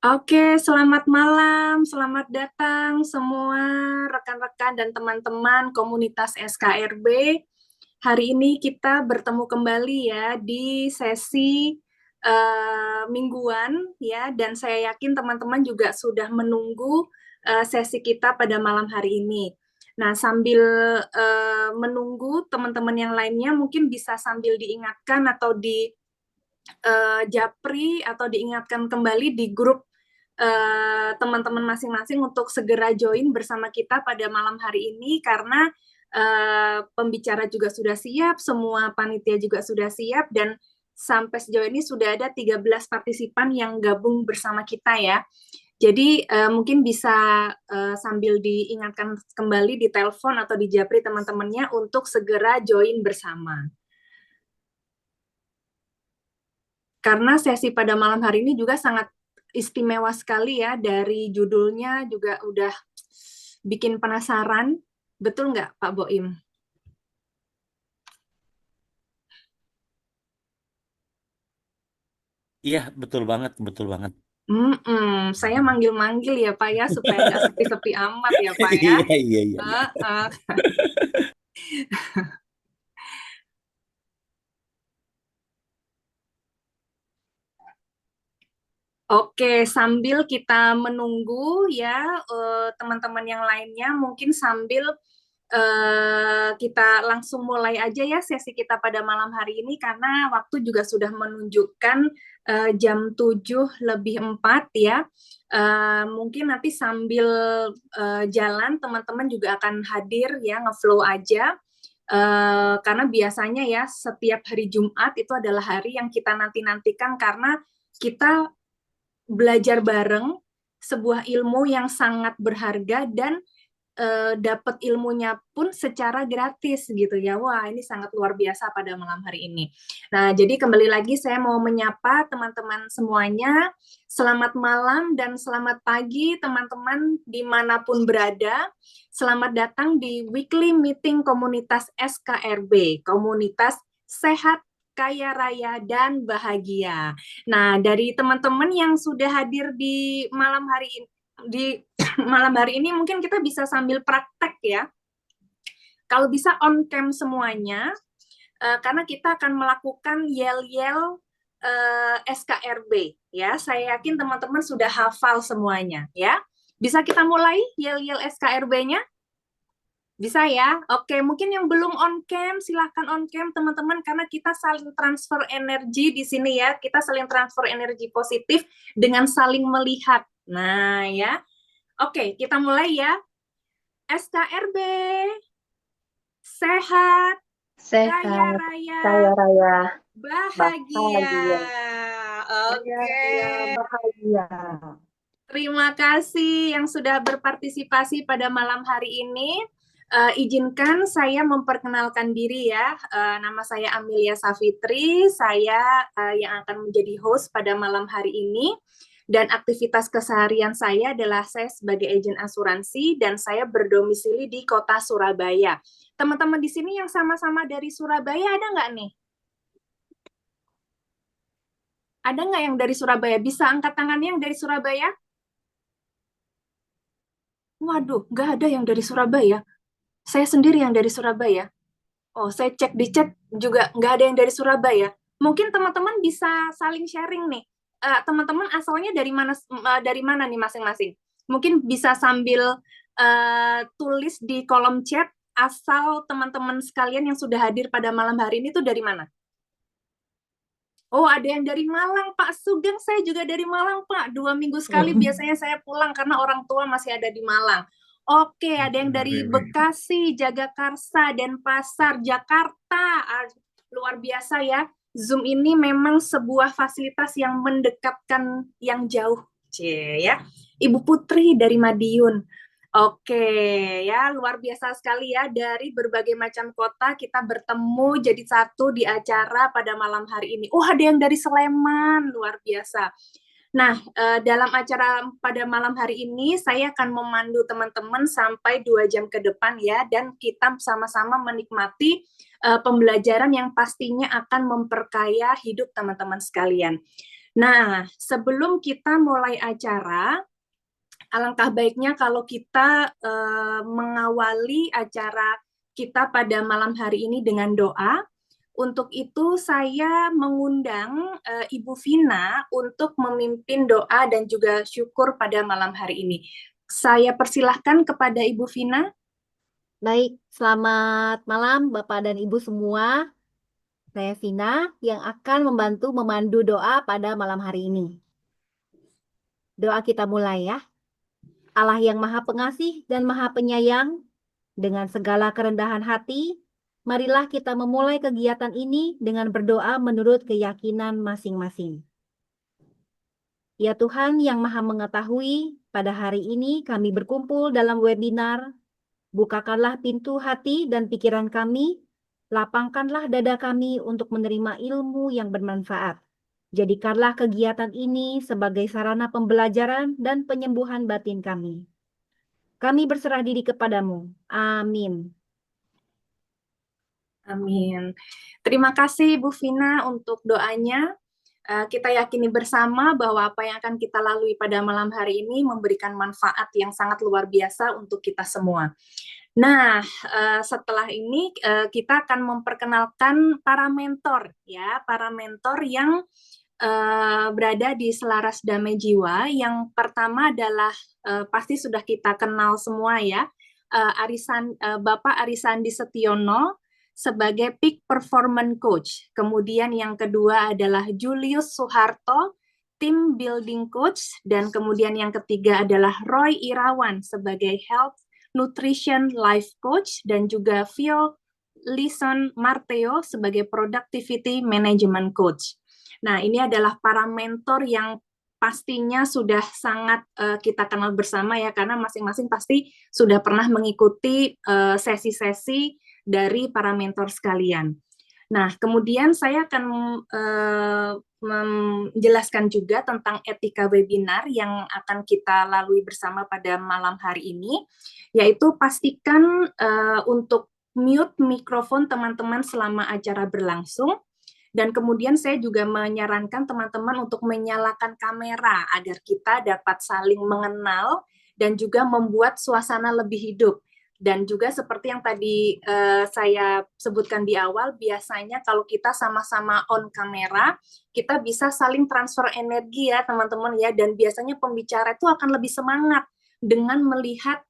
Oke, selamat malam, selamat datang semua rekan-rekan dan teman-teman komunitas SKRB. Hari ini kita bertemu kembali ya di sesi mingguan ya, dan saya yakin teman-teman juga sudah menunggu sesi kita pada malam hari ini. Nah, sambil menunggu teman-teman yang lainnya mungkin bisa sambil diingatkan atau di japri atau diingatkan kembali di grup teman-teman masing-masing untuk segera join bersama kita pada malam hari ini karena pembicara juga sudah siap, semua panitia juga sudah siap, dan sampai sejauh ini sudah ada 13 partisipan yang gabung bersama kita ya. Jadi mungkin bisa sambil diingatkan kembali di telepon atau di japri teman-temannya untuk segera join bersama. Karena sesi pada malam hari ini juga sangat istimewa sekali ya, dari judulnya juga udah bikin penasaran, betul nggak Pak Boim? Iya, betul banget, betul banget. Saya manggil-manggil ya Pak ya, supaya nggak sepi-sepi amat ya Pak ya. Iya, iya, iya, iya. Uh, uh. Oke, sambil kita menunggu ya teman-teman yang lainnya, mungkin sambil kita langsung mulai aja ya sesi kita pada malam hari ini karena waktu juga sudah menunjukkan jam 7:04 ya. Mungkin nanti sambil jalan teman-teman juga akan hadir ya, ngeflow aja. Karena biasanya ya setiap hari Jumat itu adalah hari yang kita nanti-nantikan karena kita belajar bareng sebuah ilmu yang sangat berharga dan dapat ilmunya pun secara gratis gitu ya. Wah, ini sangat luar biasa pada malam hari ini. Nah, jadi kembali lagi saya mau menyapa teman-teman semuanya. Selamat malam dan selamat pagi teman-teman dimanapun berada. Selamat datang di weekly meeting komunitas SKRB, komunitas sehat, kaya raya, dan bahagia. Nah, dari teman-teman yang sudah hadir di malam hari ini, di malam hari ini mungkin kita bisa sambil praktek ya. Kalau bisa on cam semuanya, karena kita akan melakukan yel-yel SKRB ya. Saya yakin teman-teman sudah hafal semuanya ya. Bisa kita mulai yel-yel SKRB-nya? Bisa ya? Oke, mungkin yang belum on cam, silahkan on cam teman-teman, karena kita saling transfer energi di sini ya. Kita saling transfer energi positif dengan saling melihat. Nah ya, oke kita mulai ya. SKRB, sehat, kaya Sehat, raya, kaya raya, bahagia. bahagia. Kaya Oke, raya, bahagia. terima kasih yang sudah berpartisipasi pada malam hari ini. Izinkan saya memperkenalkan diri ya. Nama saya Amelia Safitri, saya yang akan menjadi host pada malam hari ini. Dan aktivitas keseharian saya adalah saya sebagai agen asuransi dan saya berdomisili di kota Surabaya. Teman-teman di sini yang sama-sama dari Surabaya ada nggak nih? Ada nggak yang dari Surabaya? Bisa angkat tangannya yang dari Surabaya? Waduh, nggak ada yang dari Surabaya. Saya sendiri yang dari Surabaya. Oh, saya cek di chat juga nggak ada yang dari Surabaya. Mungkin teman-teman bisa saling sharing nih. Teman-teman asalnya dari mana nih masing-masing? Mungkin bisa sambil tulis di kolom chat asal teman-teman sekalian yang sudah hadir pada malam hari ini tuh dari mana? Oh, ada yang dari Malang, Pak Sugeng. Saya juga dari Malang, Pak. 2 minggu sekali biasanya saya pulang karena orang tua masih ada di Malang. Oke, ada yang dari Bekasi, Jagakarsa, Denpasar, Jakarta. Luar biasa ya. Zoom ini memang sebuah fasilitas yang mendekatkan yang jauh. Ya. Ibu Putri dari Madiun. Oke, ya luar biasa sekali ya, dari berbagai macam kota kita bertemu jadi satu di acara pada malam hari ini. Oh, ada yang dari Sleman, luar biasa. Nah, dalam acara pada malam hari ini saya akan memandu teman-teman sampai 2 jam ke depan ya, dan kita sama-sama menikmati pembelajaran yang pastinya akan memperkaya hidup teman-teman sekalian. Nah, sebelum kita mulai acara, alangkah baiknya kalau kita mengawali acara kita pada malam hari ini dengan doa. Untuk itu saya mengundang Ibu Vina untuk memimpin doa dan juga syukur pada malam hari ini. Saya persilahkan kepada Ibu Vina. Baik, selamat malam Bapak dan Ibu semua. Saya Vina yang akan membantu memandu doa pada malam hari ini. Doa kita mulai ya. Allah yang Maha Pengasih dan Maha Penyayang, dengan segala kerendahan hati, marilah kita memulai kegiatan ini dengan berdoa menurut keyakinan masing-masing. Ya Tuhan yang Maha Mengetahui, pada hari ini kami berkumpul dalam webinar. Bukakanlah pintu hati dan pikiran kami, lapangkanlah dada kami untuk menerima ilmu yang bermanfaat. Jadikanlah kegiatan ini sebagai sarana pembelajaran dan penyembuhan batin kami. Kami berserah diri kepadamu. Amin. Amin. Terima kasih Bu Vina untuk doanya. Kita yakini bersama bahwa apa yang akan kita lalui pada malam hari ini memberikan manfaat yang sangat luar biasa untuk kita semua. Nah, setelah ini kita akan memperkenalkan para mentor, ya, para mentor yang berada di Selaras Damai Jiwa. Yang pertama adalah pasti sudah kita kenal semua ya, Bapak Arisandi Setiono sebagai Peak Performance Coach. Kemudian yang kedua adalah Julius Soeharto, Team Building Coach. Dan kemudian yang ketiga adalah Roy Irawan sebagai Health Nutrition Life Coach. Dan juga Vio Lison Marteo sebagai Productivity Management Coach. Nah, ini adalah para mentor yang pastinya sudah sangat kita kenal bersama ya, karena masing-masing pasti sudah pernah mengikuti sesi-sesi dari para mentor sekalian. Nah, kemudian saya akan menjelaskan juga tentang etika webinar yang akan kita lalui bersama pada malam hari ini, yaitu pastikan untuk mute mikrofon teman-teman selama acara berlangsung. Dan kemudian saya juga menyarankan teman-teman untuk menyalakan kamera agar kita dapat saling mengenal dan juga membuat suasana lebih hidup. Dan juga seperti yang tadi saya sebutkan di awal, biasanya kalau kita sama-sama on kamera, kita bisa saling transfer energi ya teman-teman ya, dan biasanya pembicara itu akan lebih semangat dengan melihat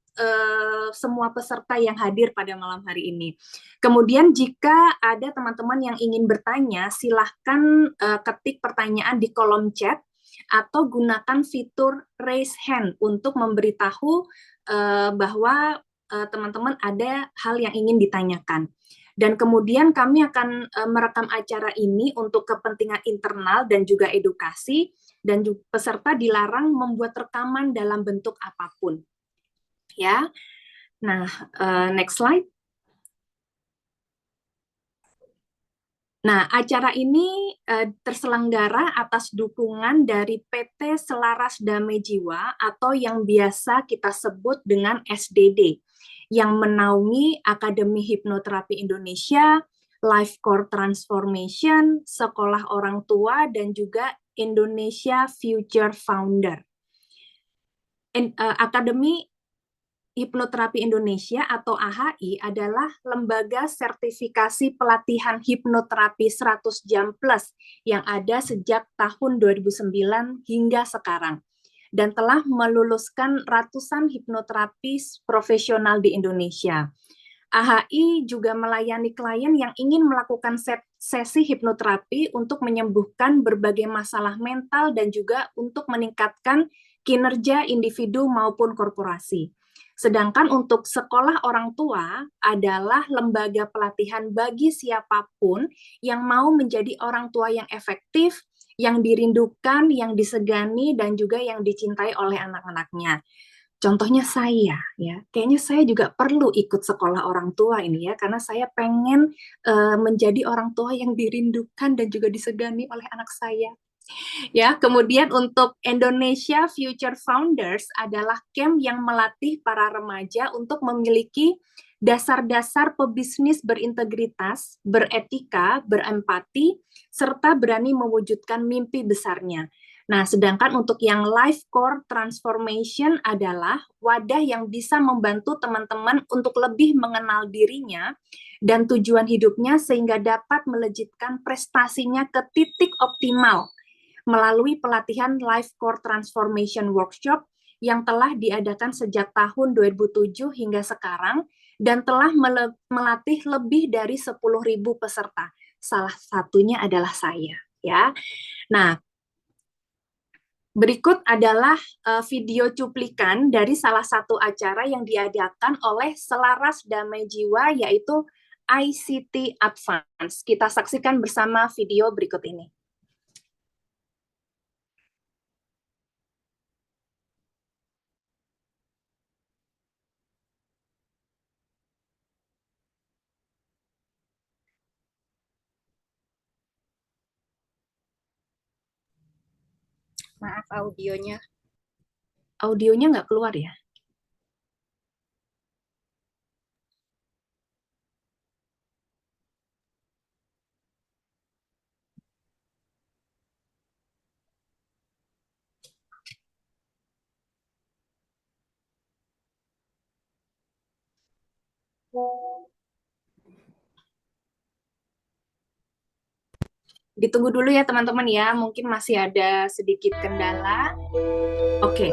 semua peserta yang hadir pada malam hari ini. Kemudian jika ada teman-teman yang ingin bertanya, silahkan ketik pertanyaan di kolom chat atau gunakan fitur raise hand untuk memberitahu bahwa teman-teman ada hal yang ingin ditanyakan. Dan kemudian kami akan merekam acara ini untuk kepentingan internal dan juga edukasi, dan peserta dilarang membuat rekaman dalam bentuk apapun. Ya, nah next slide. Nah, acara ini terselenggara atas dukungan dari PT Selaras Damai Jiwa atau yang biasa kita sebut dengan SDD, yang menaungi Akademi Hipnoterapi Indonesia, Life Core Transformation, Sekolah Orang Tua, dan juga Indonesia Future Founder. Akademi Hipnoterapi Indonesia atau AHI adalah lembaga sertifikasi pelatihan hipnoterapi 100 jam plus yang ada sejak tahun 2009 hingga sekarang, dan telah meluluskan ratusan hipnoterapis profesional di Indonesia. AHI juga melayani klien yang ingin melakukan sesi hipnoterapi untuk menyembuhkan berbagai masalah mental dan juga untuk meningkatkan kinerja individu maupun korporasi. Sedangkan untuk Sekolah Orang Tua adalah lembaga pelatihan bagi siapapun yang mau menjadi orang tua yang efektif, yang dirindukan, yang disegani, dan juga yang dicintai oleh anak-anaknya. Contohnya saya, ya, kayaknya saya juga perlu ikut Sekolah Orang Tua ini ya, karena saya pengen menjadi orang tua yang dirindukan dan juga disegani oleh anak saya. Ya, kemudian untuk Indonesia Future Founders adalah camp yang melatih para remaja untuk memiliki dasar-dasar pebisnis berintegritas, beretika, berempati, serta berani mewujudkan mimpi besarnya. Nah, sedangkan untuk yang Life Core Transformation adalah wadah yang bisa membantu teman-teman untuk lebih mengenal dirinya dan tujuan hidupnya sehingga dapat melejitkan prestasinya ke titik optimal melalui pelatihan Life Core Transformation Workshop yang telah diadakan sejak tahun 2007 hingga sekarang dan telah melatih lebih dari 10.000 peserta. Salah satunya adalah saya, ya. Nah, berikut adalah video cuplikan dari salah satu acara yang diadakan oleh Selaras Damai Jiwa, yaitu ICT Advance. Kita saksikan bersama video berikut ini. Maaf, audionya nggak keluar ya? Ditunggu dulu ya teman-teman ya, mungkin masih ada sedikit kendala. Oke.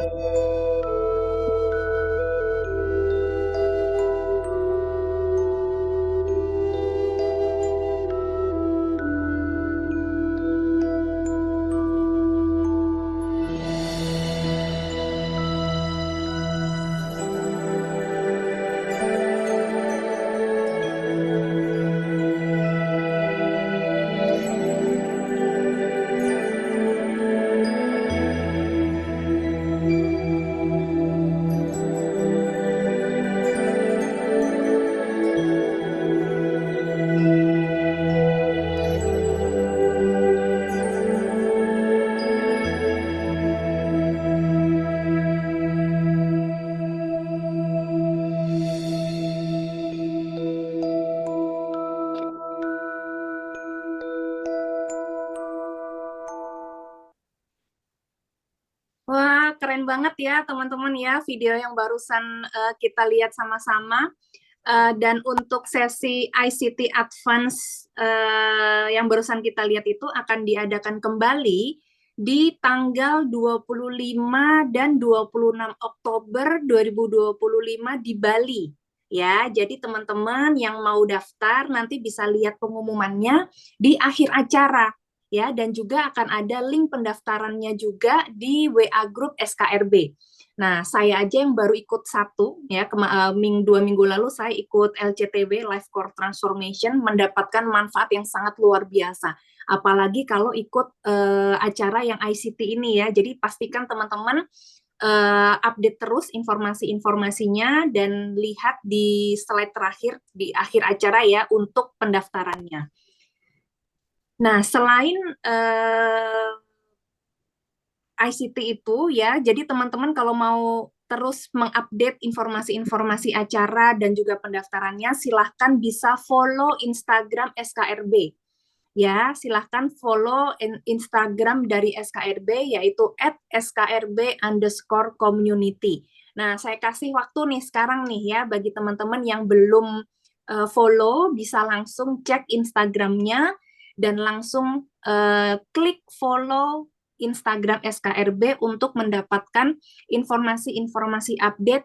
Wah, keren banget ya teman-teman ya video yang barusan kita lihat sama-sama. Dan untuk sesi ICT Advance yang barusan kita lihat itu akan diadakan kembali di tanggal 25 dan 26 Oktober 2025 di Bali. Ya, jadi teman-teman yang mau daftar nanti bisa lihat pengumumannya di akhir acara. Ya, dan juga akan ada link pendaftarannya juga di WA Group SKRB. Nah, saya aja yang baru ikut satu, ya, 2 minggu lalu saya ikut LCTW, Life Core Transformation, mendapatkan manfaat yang sangat luar biasa. Apalagi kalau ikut acara yang ICT ini ya, jadi pastikan teman-teman update terus informasi-informasinya dan lihat di slide terakhir di akhir acara ya untuk pendaftarannya. Nah, selain ICT itu ya, jadi teman-teman kalau mau terus mengupdate informasi-informasi acara dan juga pendaftarannya, silahkan bisa follow Instagram SKRB. Ya, silahkan follow Instagram dari SKRB, yaitu @skrb_community. Nah, saya kasih waktu nih sekarang nih ya, bagi teman-teman yang belum follow, bisa langsung cek Instagramnya, dan langsung klik follow Instagram SKRB untuk mendapatkan informasi-informasi update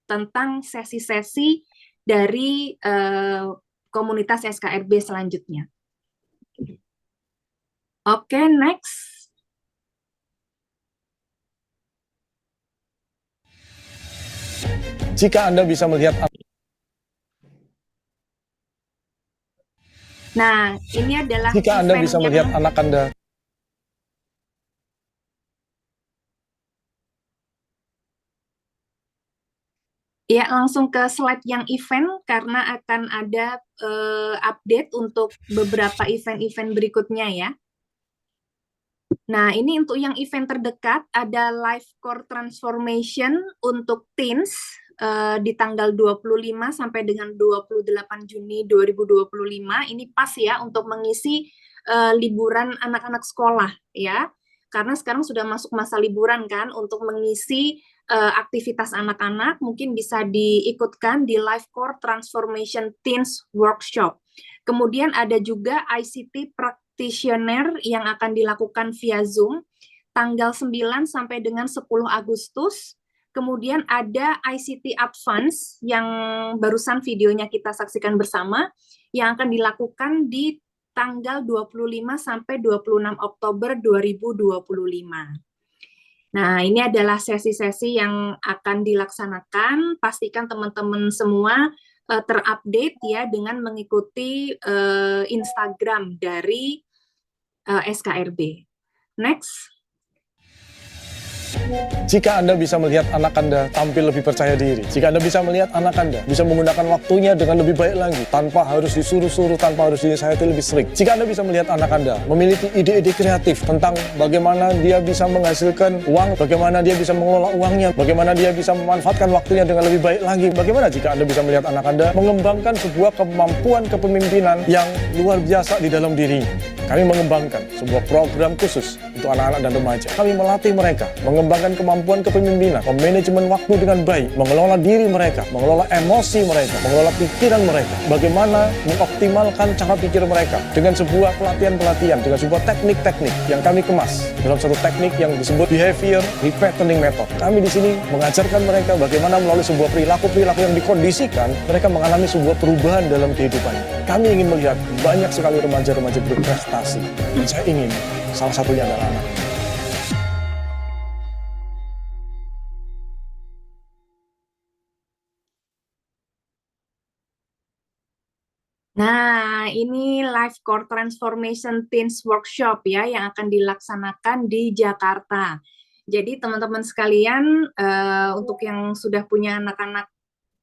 tentang sesi-sesi dari komunitas SKRB selanjutnya. Oke, next. Jika Anda bisa melihat. Nah, ini adalah jika Anda bisa melihat anak Anda. Ya, langsung ke slide yang event karena akan ada update untuk beberapa event-event berikutnya ya. Nah, ini untuk yang event terdekat ada Life Core Transformation untuk teens di tanggal 25 sampai dengan 28 Juni 2025. Ini pas ya untuk mengisi liburan anak-anak sekolah ya. Karena sekarang sudah masuk masa liburan kan, untuk mengisi aktivitas anak-anak mungkin bisa diikutkan di Life Core Transformation Teens Workshop. Kemudian ada juga ICT Practitioner yang akan dilakukan via Zoom tanggal 9 sampai dengan 10 Agustus. Kemudian ada ICT Advance yang barusan videonya kita saksikan bersama yang akan dilakukan di tanggal 25 sampai 26 Oktober 2025. Nah, ini adalah sesi-sesi yang akan dilaksanakan. Pastikan teman-teman semua terupdate ya dengan mengikuti Instagram dari SKRB. Next. Jika Anda bisa melihat anak Anda tampil lebih percaya diri, jika Anda bisa melihat anak Anda bisa menggunakan waktunya dengan lebih baik lagi, tanpa harus disuruh-suruh, tanpa harus dinasihati lebih sering. Jika Anda bisa melihat anak Anda memiliki ide-ide kreatif tentang bagaimana dia bisa menghasilkan uang, bagaimana dia bisa mengelola uangnya, bagaimana dia bisa memanfaatkan waktunya dengan lebih baik lagi. Bagaimana jika Anda bisa melihat anak Anda mengembangkan sebuah kemampuan kepemimpinan yang luar biasa di dalam dirinya. Kami mengembangkan sebuah program khusus untuk anak-anak dan remaja. Kami melatih mereka mengembangkan kemampuan kepemimpinan, memanajemen waktu dengan baik, mengelola diri mereka, mengelola emosi mereka, mengelola pikiran mereka, bagaimana mengoptimalkan cara pikir mereka dengan sebuah pelatihan-pelatihan, dengan sebuah teknik-teknik yang kami kemas dalam satu teknik yang disebut behavior repatterning method. Kami di sini mengajarkan mereka bagaimana melalui sebuah perilaku-perilaku yang dikondisikan, mereka mengalami sebuah perubahan dalam kehidupannya. Kami ingin melihat banyak sekali remaja-remaja berprestasi, dan saya ingin salah satunya adalah anak. Nah, ini Life Core Transformation Teens Workshop ya yang akan dilaksanakan di Jakarta. Jadi teman-teman sekalian, untuk yang sudah punya anak-anak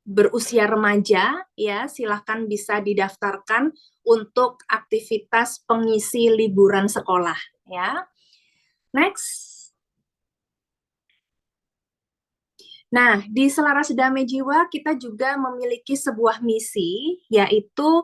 berusia remaja, ya silahkan bisa didaftarkan untuk aktivitas pengisi liburan sekolah. Ya, next. Nah, di Selaras Damai Jiwa kita juga memiliki sebuah misi, yaitu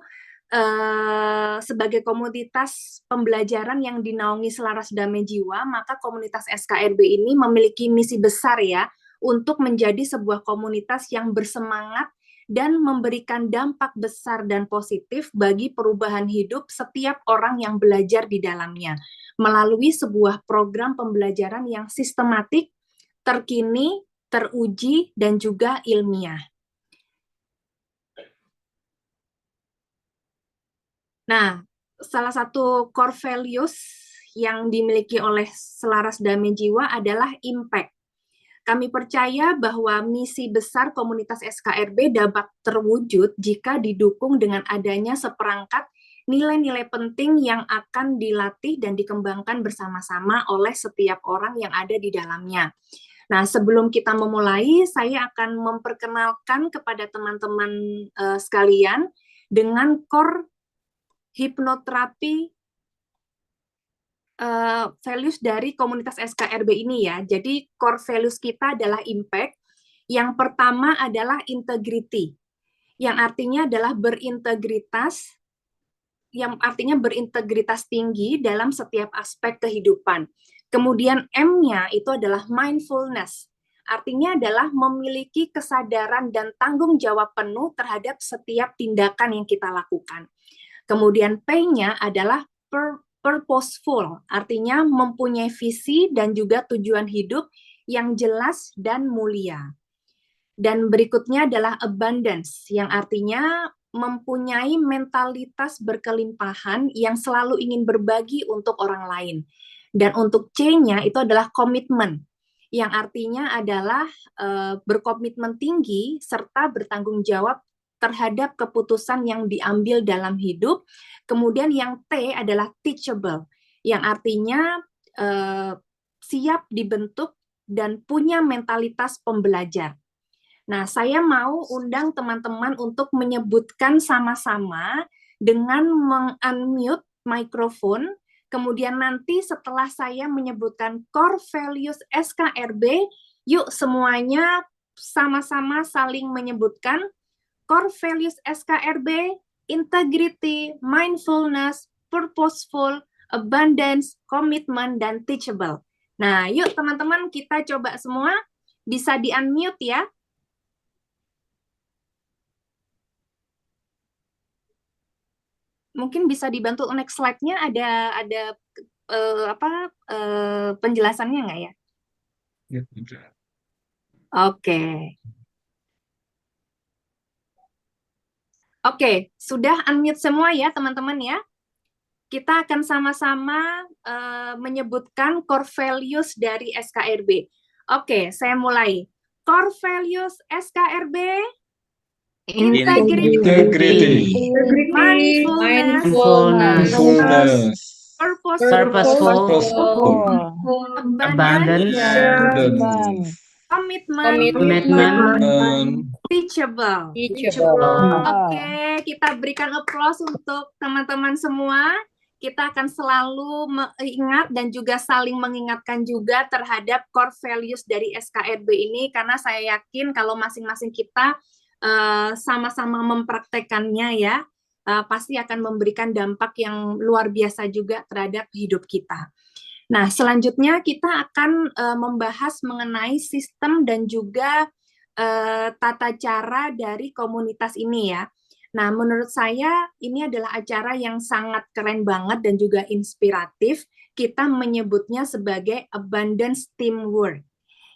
sebagai komunitas pembelajaran yang dinaungi Selaras Damai Jiwa, maka komunitas SKRB ini memiliki misi besar ya, untuk menjadi sebuah komunitas yang bersemangat dan memberikan dampak besar dan positif bagi perubahan hidup setiap orang yang belajar di dalamnya, melalui sebuah program pembelajaran yang sistematik, terkini, teruji, dan juga ilmiah. Nah, salah satu core values yang dimiliki oleh Selaras Damai Jiwa adalah impact. Kami percaya bahwa misi besar komunitas SKRB dapat terwujud jika didukung dengan adanya seperangkat nilai-nilai penting yang akan dilatih dan dikembangkan bersama-sama oleh setiap orang yang ada di dalamnya. Nah, sebelum kita memulai, saya akan memperkenalkan kepada teman-teman sekalian dengan core hipnoterapi values dari komunitas SKRB ini ya. Jadi core values kita adalah impact. Yang pertama adalah integrity, yang artinya adalah berintegritas, yang artinya berintegritas tinggi dalam setiap aspek kehidupan. Kemudian M-nya itu adalah mindfulness, artinya adalah memiliki kesadaran dan tanggung jawab penuh terhadap setiap tindakan yang kita lakukan. Kemudian P-nya adalah purposeful, artinya mempunyai visi dan juga tujuan hidup yang jelas dan mulia. Dan berikutnya adalah abundance, yang artinya mempunyai mentalitas berkelimpahan yang selalu ingin berbagi untuk orang lain. Dan untuk C-nya itu adalah komitmen, yang artinya adalah berkomitmen tinggi serta bertanggung jawab terhadap keputusan yang diambil dalam hidup. Kemudian yang T adalah teachable, yang artinya siap dibentuk dan punya mentalitas pembelajar. Nah, saya mau undang teman-teman untuk menyebutkan sama-sama dengan meng-unmute mikrofon. Kemudian nanti setelah saya menyebutkan core values SKRB, yuk semuanya sama-sama saling menyebutkan core values SKRB, integrity, mindfulness, purposeful, abundance, commitment, dan teachable. Nah, yuk teman-teman kita coba semua, bisa di-unmute ya. Mungkin bisa dibantu next slide-nya, ada penjelasannya nggak ya? Oke. Oke, sudah unmute semua ya teman-teman ya. Kita akan sama-sama menyebutkan core values dari SKRB. Oke, saya mulai. Core values SKRB, integrity, mindfulness, purposeful, abundance, commitment, teachable. Oke, kita berikan applause untuk teman-teman semua. Kita akan selalu ingat dan juga saling mengingatkan juga terhadap core values dari SKRB ini, karena saya yakin kalau masing-masing kita sama-sama mempraktekannya ya, pasti akan memberikan dampak yang luar biasa juga terhadap hidup kita. Nah, selanjutnya kita akan membahas mengenai sistem dan juga tata cara dari komunitas ini ya. Nah, menurut saya ini adalah acara yang sangat keren banget dan juga inspiratif. Kita menyebutnya sebagai abundance teamwork.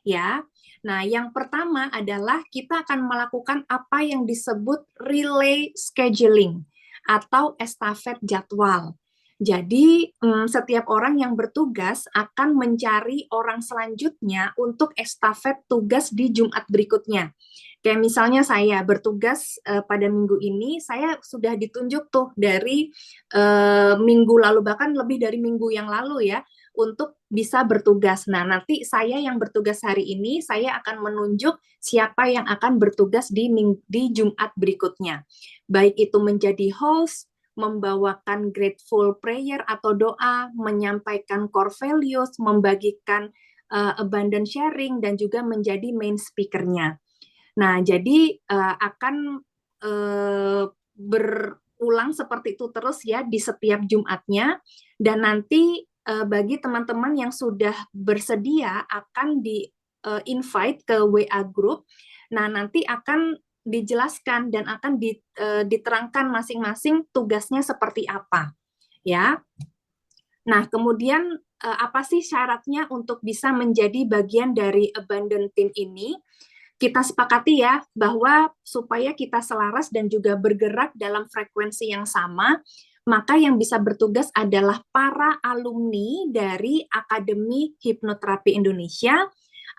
Ya. Nah, yang pertama adalah kita akan melakukan apa yang disebut relay scheduling atau estafet jadwal. Jadi, setiap orang yang bertugas akan mencari orang selanjutnya untuk estafet tugas di Jumat berikutnya. Kayak misalnya saya bertugas pada minggu ini, saya sudah ditunjuk tuh dari minggu lalu, bahkan lebih dari minggu yang lalu ya, untuk bisa bertugas. Nah, nanti saya yang bertugas hari ini, saya akan menunjuk siapa yang akan bertugas di Jumat berikutnya. Baik itu menjadi host, membawakan grateful prayer atau doa, menyampaikan core values, membagikan abundant sharing, dan juga menjadi main speaker-nya. Nah, jadi akan berulang seperti itu terus ya di setiap Jumatnya, dan nanti bagi teman-teman yang sudah bersedia akan di-invite ke WA group. Nah, nanti akan dijelaskan dan akan diterangkan masing-masing tugasnya seperti apa. Ya. Nah, kemudian apa sih syaratnya untuk bisa menjadi bagian dari Abundant Team ini? Kita sepakati ya bahwa supaya kita selaras dan juga bergerak dalam frekuensi yang sama, maka yang bisa bertugas adalah para alumni dari Akademi Hipnoterapi Indonesia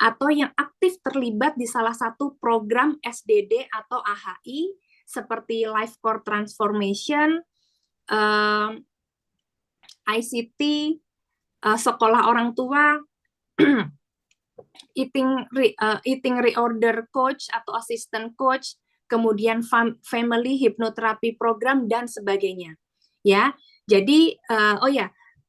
atau yang aktif terlibat di salah satu program SDD atau AHI seperti Life Core Transformation, ICT, sekolah orang tua, eating reorder coach atau assistant coach, kemudian family hypnotherapy program dan sebagainya. Ya. Jadi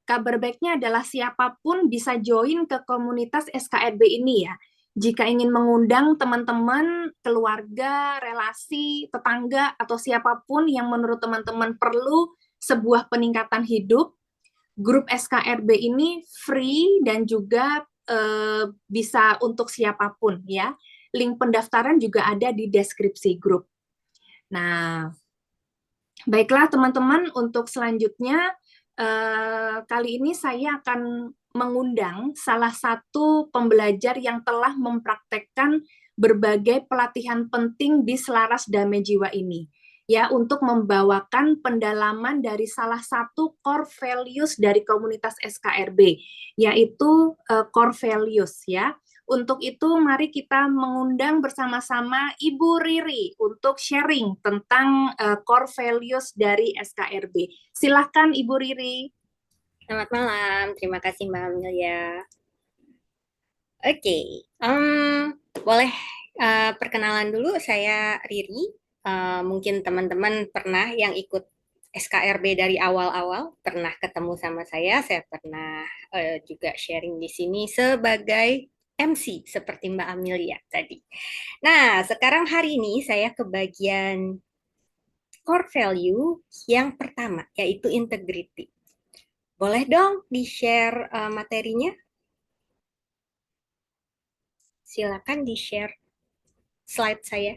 kabar baiknya adalah siapapun bisa join ke komunitas SKRB ini ya. Jika ingin mengundang teman-teman, keluarga, relasi, tetangga atau siapapun yang menurut teman-teman perlu sebuah peningkatan hidup, grup SKRB ini free dan juga bisa untuk siapapun ya. Link pendaftaran juga ada di deskripsi grup. Nah, baiklah teman-teman, untuk selanjutnya kali ini saya akan mengundang salah satu pembelajar yang telah mempraktekkan berbagai pelatihan penting di Selaras Damai Jiwa ini. Ya, untuk membawakan pendalaman dari salah satu core values dari komunitas SKRB, yaitu core values ya. Untuk itu mari kita mengundang bersama-sama Ibu Riri untuk sharing tentang core values dari SKRB. Silahkan Ibu Riri. Selamat malam, terima kasih Mbak Amelia. Oke, boleh perkenalan dulu, saya Riri. Mungkin teman-teman pernah yang ikut SKRB dari awal-awal, pernah ketemu sama saya pernah juga sharing di sini sebagai MC seperti Mbak Amelia tadi. Nah, sekarang hari ini saya ke bagian core value yang pertama, yaitu integrity. Boleh dong di-share materinya? Silakan di-share slide saya.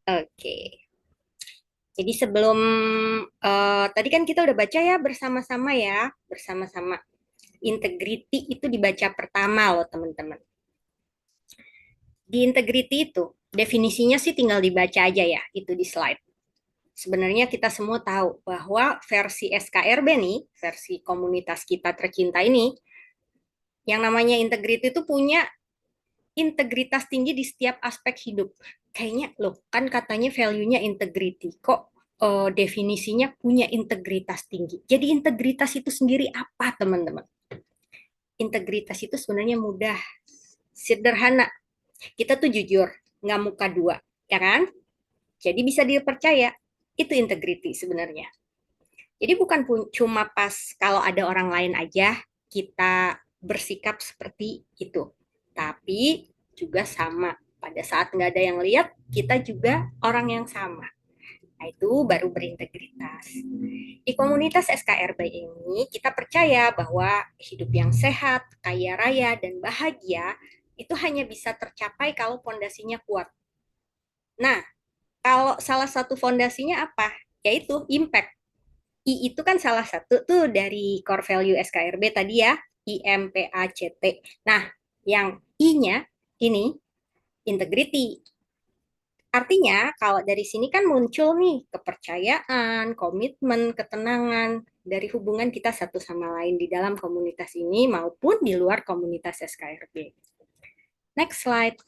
Oke. Jadi sebelum tadi kan kita udah baca ya bersama-sama ya, bersama-sama. Integrity itu dibaca pertama loh teman-teman. Di integrity itu definisinya sih tinggal dibaca aja ya, itu di slide. Sebenarnya kita semua tahu bahwa versi SKRB nih, versi komunitas kita tercinta ini, yang namanya integrity itu punya integritas tinggi di setiap aspek hidup. Kayaknya loh, kan katanya value-nya integrity. Kok definisinya punya integritas tinggi? Jadi integritas itu sendiri apa, teman-teman? Integritas itu sebenarnya mudah, sederhana. Kita tuh jujur, nggak muka dua, ya kan? Jadi bisa dipercaya, itu integrity sebenarnya. Jadi bukan cuma pas kalau ada orang lain aja kita bersikap seperti itu. Tapi juga sama. Pada saat nggak ada yang lihat, kita juga orang yang sama. Nah, itu baru berintegritas. Di komunitas SKRB ini, kita percaya bahwa hidup yang sehat, kaya raya, dan bahagia itu hanya bisa tercapai kalau fondasinya kuat. Nah, kalau salah satu fondasinya apa? Yaitu impact. I itu kan salah satu tuh dari core value SKRB tadi ya, IMPACT. Nah, yang I-nya ini integrity. Artinya, kalau dari sini kan muncul nih kepercayaan, komitmen, ketenangan dari hubungan kita satu sama lain di dalam komunitas ini maupun di luar komunitas SKRB. Next slide.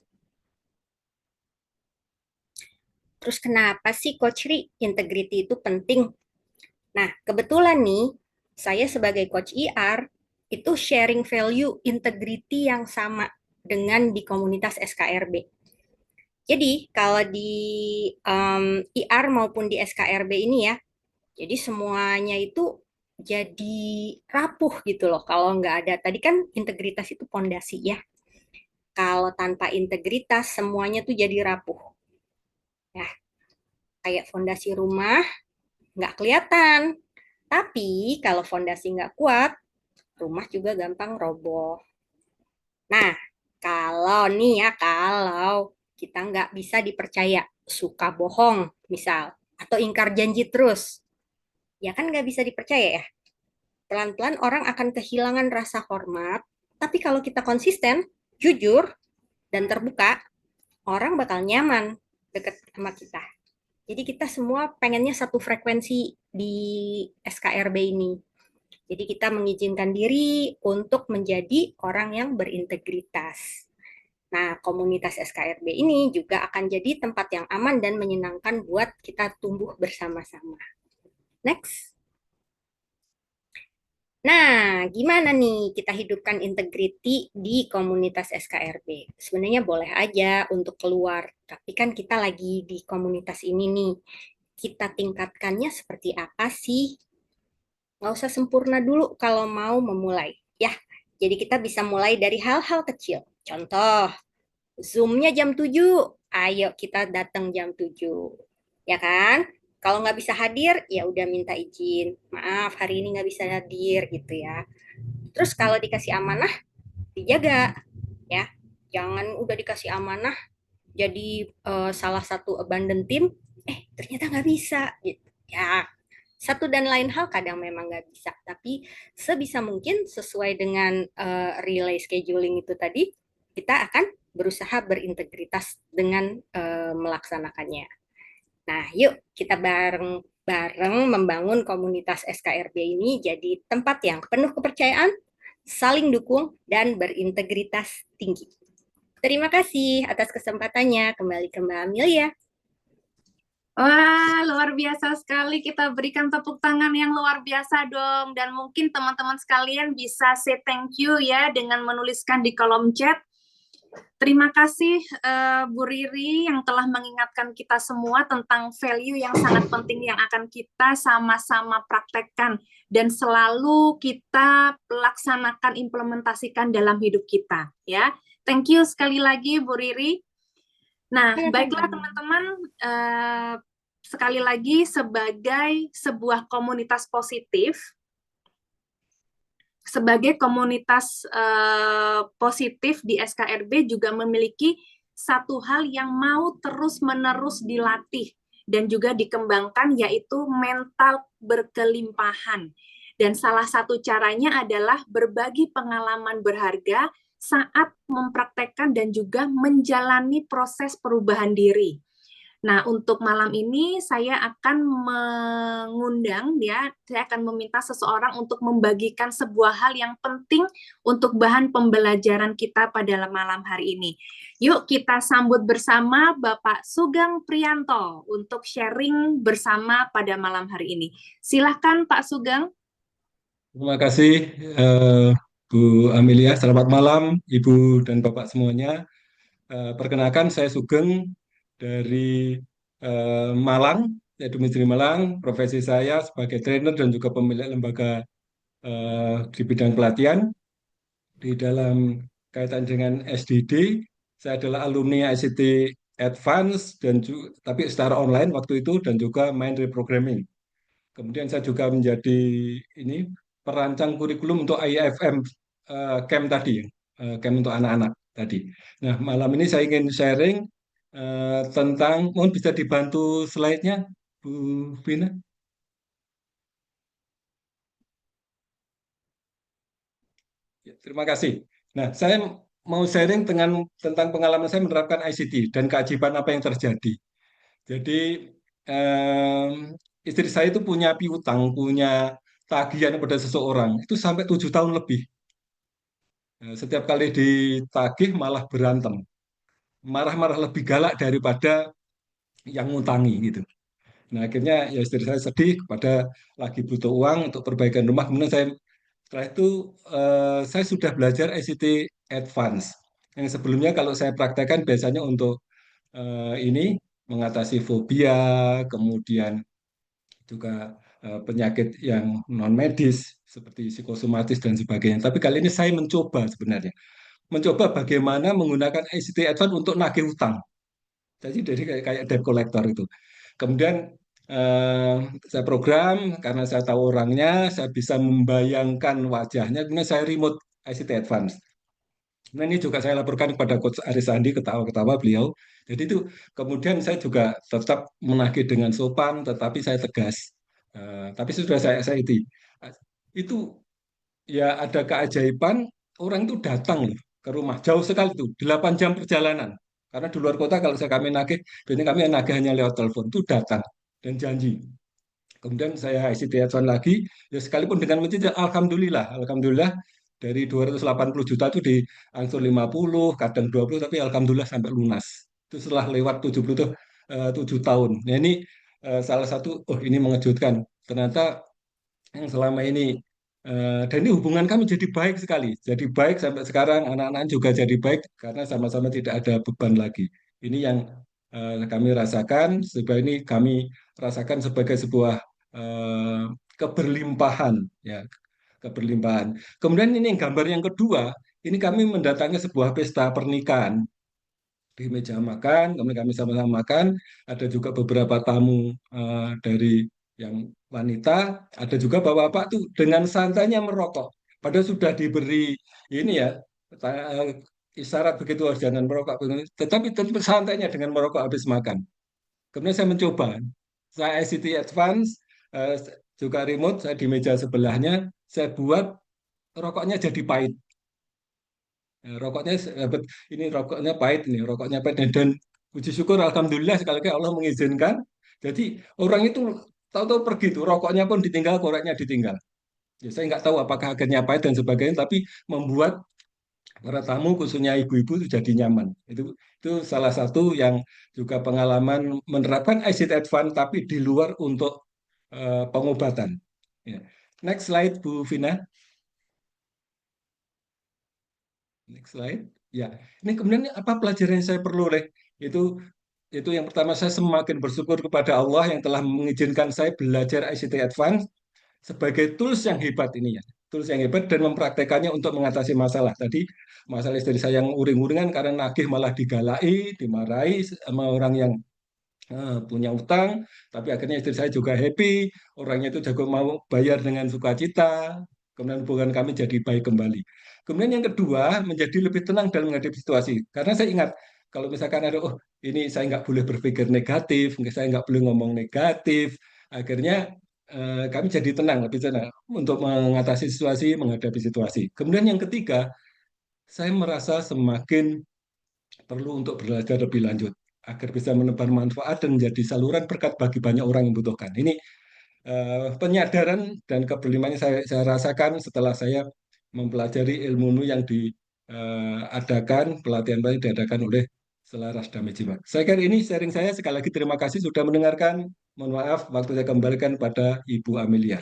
Terus kenapa sih Coach Ri integrity itu penting? Nah, kebetulan nih, saya sebagai Coach IR itu sharing value integrity yang sama dengan di komunitas SKRB. Jadi kalau di IR maupun di SKRB ini ya, jadi semuanya itu jadi rapuh gitu loh. Kalau nggak ada, tadi kan integritas itu pondasi ya. Kalau tanpa integritas semuanya tuh jadi rapuh. Ya, kayak fondasi rumah nggak kelihatan. Tapi kalau fondasi nggak kuat, rumah juga gampang roboh. Nah, kalau nih ya, kalau kita nggak bisa dipercaya, suka bohong misal, atau ingkar janji terus, ya kan nggak bisa dipercaya ya. Pelan-pelan orang akan kehilangan rasa hormat, tapi kalau kita konsisten, jujur, dan terbuka, orang bakal nyaman deket sama kita. Jadi kita semua pengennya satu frekuensi di SKRB ini. Jadi kita mengizinkan diri untuk menjadi orang yang berintegritas. Nah, komunitas SKRB ini juga akan jadi tempat yang aman dan menyenangkan buat kita tumbuh bersama-sama. Next. Nah, gimana nih kita hidupkan integrity di komunitas SKRB? Sebenarnya boleh aja untuk keluar, tapi kan kita lagi di komunitas ini nih. Kita tingkatkannya seperti apa sih? Nggak usah sempurna dulu kalau mau memulai. Ya, jadi kita bisa mulai dari hal-hal kecil. Contoh, Zoom-nya jam 7. Ayo kita datang jam 7. Ya kan? Kalau nggak bisa hadir, ya udah minta izin. Maaf, hari ini nggak bisa hadir gitu ya. Terus kalau dikasih amanah, dijaga. Ya, jangan udah dikasih amanah, jadi salah satu abandon tim, ternyata nggak bisa. Gitu. Ya, satu dan lain hal kadang memang nggak bisa. Tapi sebisa mungkin sesuai dengan relay scheduling itu tadi, kita akan berusaha berintegritas dengan melaksanakannya. Nah, yuk kita bareng-bareng membangun komunitas SKRB ini jadi tempat yang penuh kepercayaan, saling dukung, dan berintegritas tinggi. Terima kasih atas kesempatannya. Kembali ke Mbak Amelia. Wah, luar biasa sekali. Kita berikan tepuk tangan yang luar biasa dong. Dan mungkin teman-teman sekalian bisa say thank you ya dengan menuliskan di kolom chat. Terima kasih Bu Riri yang telah mengingatkan kita semua tentang value yang sangat penting yang akan kita sama-sama praktekkan dan selalu kita laksanakan, implementasikan dalam hidup kita ya. Thank you sekali lagi Bu Riri. Nah, baiklah teman-teman, sekali lagi sebagai sebuah komunitas positif, sebagai komunitas positif di SKRB juga memiliki satu hal yang mau terus-menerus dilatih dan juga dikembangkan, yaitu mental berkelimpahan. Dan salah satu caranya adalah berbagi pengalaman berharga saat mempraktekkan dan juga menjalani proses perubahan diri. Nah, untuk malam ini saya akan mengundang saya akan meminta seseorang untuk membagikan sebuah hal yang penting untuk bahan pembelajaran kita pada malam hari ini. Yuk kita sambut bersama Bapak Sugeng Priyanto untuk sharing bersama pada malam hari ini. Silahkan Pak Sugeng. Terima kasih Bu Amelia. Selamat malam Ibu dan Bapak semuanya. Perkenalkan saya Sugeng dari Malang, yaitu Domisili Malang. Profesi saya sebagai trainer dan juga pemilik lembaga di bidang pelatihan. Di dalam kaitan dengan SDD, saya adalah alumni ICT Advance tapi secara online waktu itu, dan juga main reprogramming. Kemudian saya juga menjadi perancang kurikulum untuk IFM camp tadi, camp untuk anak-anak tadi. Nah, malam ini saya ingin sharing tentang, mohon bisa dibantu slide-nya, Bu Vina. Ya, terima kasih. Nah, saya mau sharing tentang pengalaman saya menerapkan ICT dan keajaiban apa yang terjadi. Jadi, istri saya itu punya piutang, punya tagihan pada seseorang, itu sampai 7 tahun lebih. Setiap kali ditagih malah berantem. Marah-marah lebih galak daripada yang ngutangi gitu. Nah, akhirnya ya istri saya sedih, lagi butuh uang untuk perbaikan rumah. Kemudian setelah itu saya sudah belajar ICT Advance. Yang sebelumnya kalau saya praktekkan biasanya untuk mengatasi fobia, kemudian juga penyakit yang non medis seperti psikosomatis dan sebagainya. Tapi kali ini saya mencoba bagaimana menggunakan ICT Advance untuk nagih utang. Jadi dari kayak debt collector itu. Kemudian saya program, karena saya tahu orangnya, saya bisa membayangkan wajahnya, kemudian saya remote ICT Advance. Nah, ini juga saya laporkan kepada Coach Arisandi, ketawa-ketawa beliau. Jadi itu kemudian saya juga tetap menagih dengan sopan, tetapi saya tegas. Tapi sudah itu ya ada keajaiban, orang itu datang loh ke rumah jauh sekali itu, 8 jam perjalanan. Karena di luar kota kalau kami nagih, biasanya kami nagih hanya lewat telepon, itu datang dan janji. Kemudian saya ICT Advance lagi, ya sekalipun dengan mencicil, alhamdulillah dari 280 juta itu diangsur 50, kadang 20, tapi alhamdulillah sampai lunas. Itu setelah lewat 7 tahun. Nah, ini salah satu, ini mengejutkan. Ternyata yang selama ini, dan ini hubungan kami jadi baik sekali. Jadi baik sampai sekarang, anak-anak juga jadi baik karena sama-sama tidak ada beban lagi. Ini yang kami rasakan, sebab ini kami rasakan sebagai sebuah keberlimpahan, ya, keberlimpahan. Kemudian ini gambar yang kedua, ini kami mendatangi sebuah pesta pernikahan di meja makan, kami sama-sama makan. Ada juga beberapa tamu dari yang wanita, ada juga bapak-bapak tuh dengan santainya merokok. Padahal sudah diberi isyarat begitu harus jangan merokok, tetapi tetap santainya dengan merokok habis makan. Kemudian saya mencoba, saya ICT Advance, juga remote, saya di meja sebelahnya, saya buat rokoknya jadi pahit. Rokoknya pahit dan puji syukur alhamdulillah sekali lagi Allah mengizinkan. Jadi orang itu tahu-tahu pergi tuh, rokoknya pun ditinggal, koreknya ditinggal. Ya, saya nggak tahu apakah akhirnya pahit dan sebagainya, tapi membuat para tamu khususnya ibu-ibu itu jadi nyaman. Itu salah satu yang juga pengalaman menerapkan ICT Advance tapi di luar untuk pengobatan. Ya. Next slide Bu Vina. Next slide. Ya, ini kemudian apa pelajaran yang saya perlu itu yang pertama, saya semakin bersyukur kepada Allah yang telah mengizinkan saya belajar ICT Advance. sebagai tools yang hebat ini ya. Tools yang hebat dan mempraktekannya untuk mengatasi masalah. Tadi masalah istri saya yang uring-uringan karena nagih malah digalai, dimarahi sama orang yang punya utang, tapi akhirnya istri saya juga happy, orangnya itu jago mau bayar dengan sukacita, kemudian hubungan kami jadi baik kembali. Kemudian yang kedua, menjadi lebih tenang dalam menghadapi situasi. Karena saya ingat, kalau misalkan ada, oh ini saya nggak boleh berpikir negatif, saya nggak boleh ngomong negatif, akhirnya kami jadi tenang, lebih tenang untuk mengatasi situasi, menghadapi situasi. Kemudian yang ketiga, saya merasa semakin perlu untuk belajar lebih lanjut agar bisa menebar manfaat dan menjadi saluran berkat bagi banyak orang yang membutuhkan. Ini penyadaran dan keberlimpahannya saya rasakan setelah saya mempelajari ilmu yang diadakan, pelatihan yang diadakan oleh Selaras Damai Jiwa. Saya kira ini sharing saya. Sekali lagi terima kasih sudah mendengarkan. Mohon maaf, waktu saya kembalikan pada Ibu Amelia.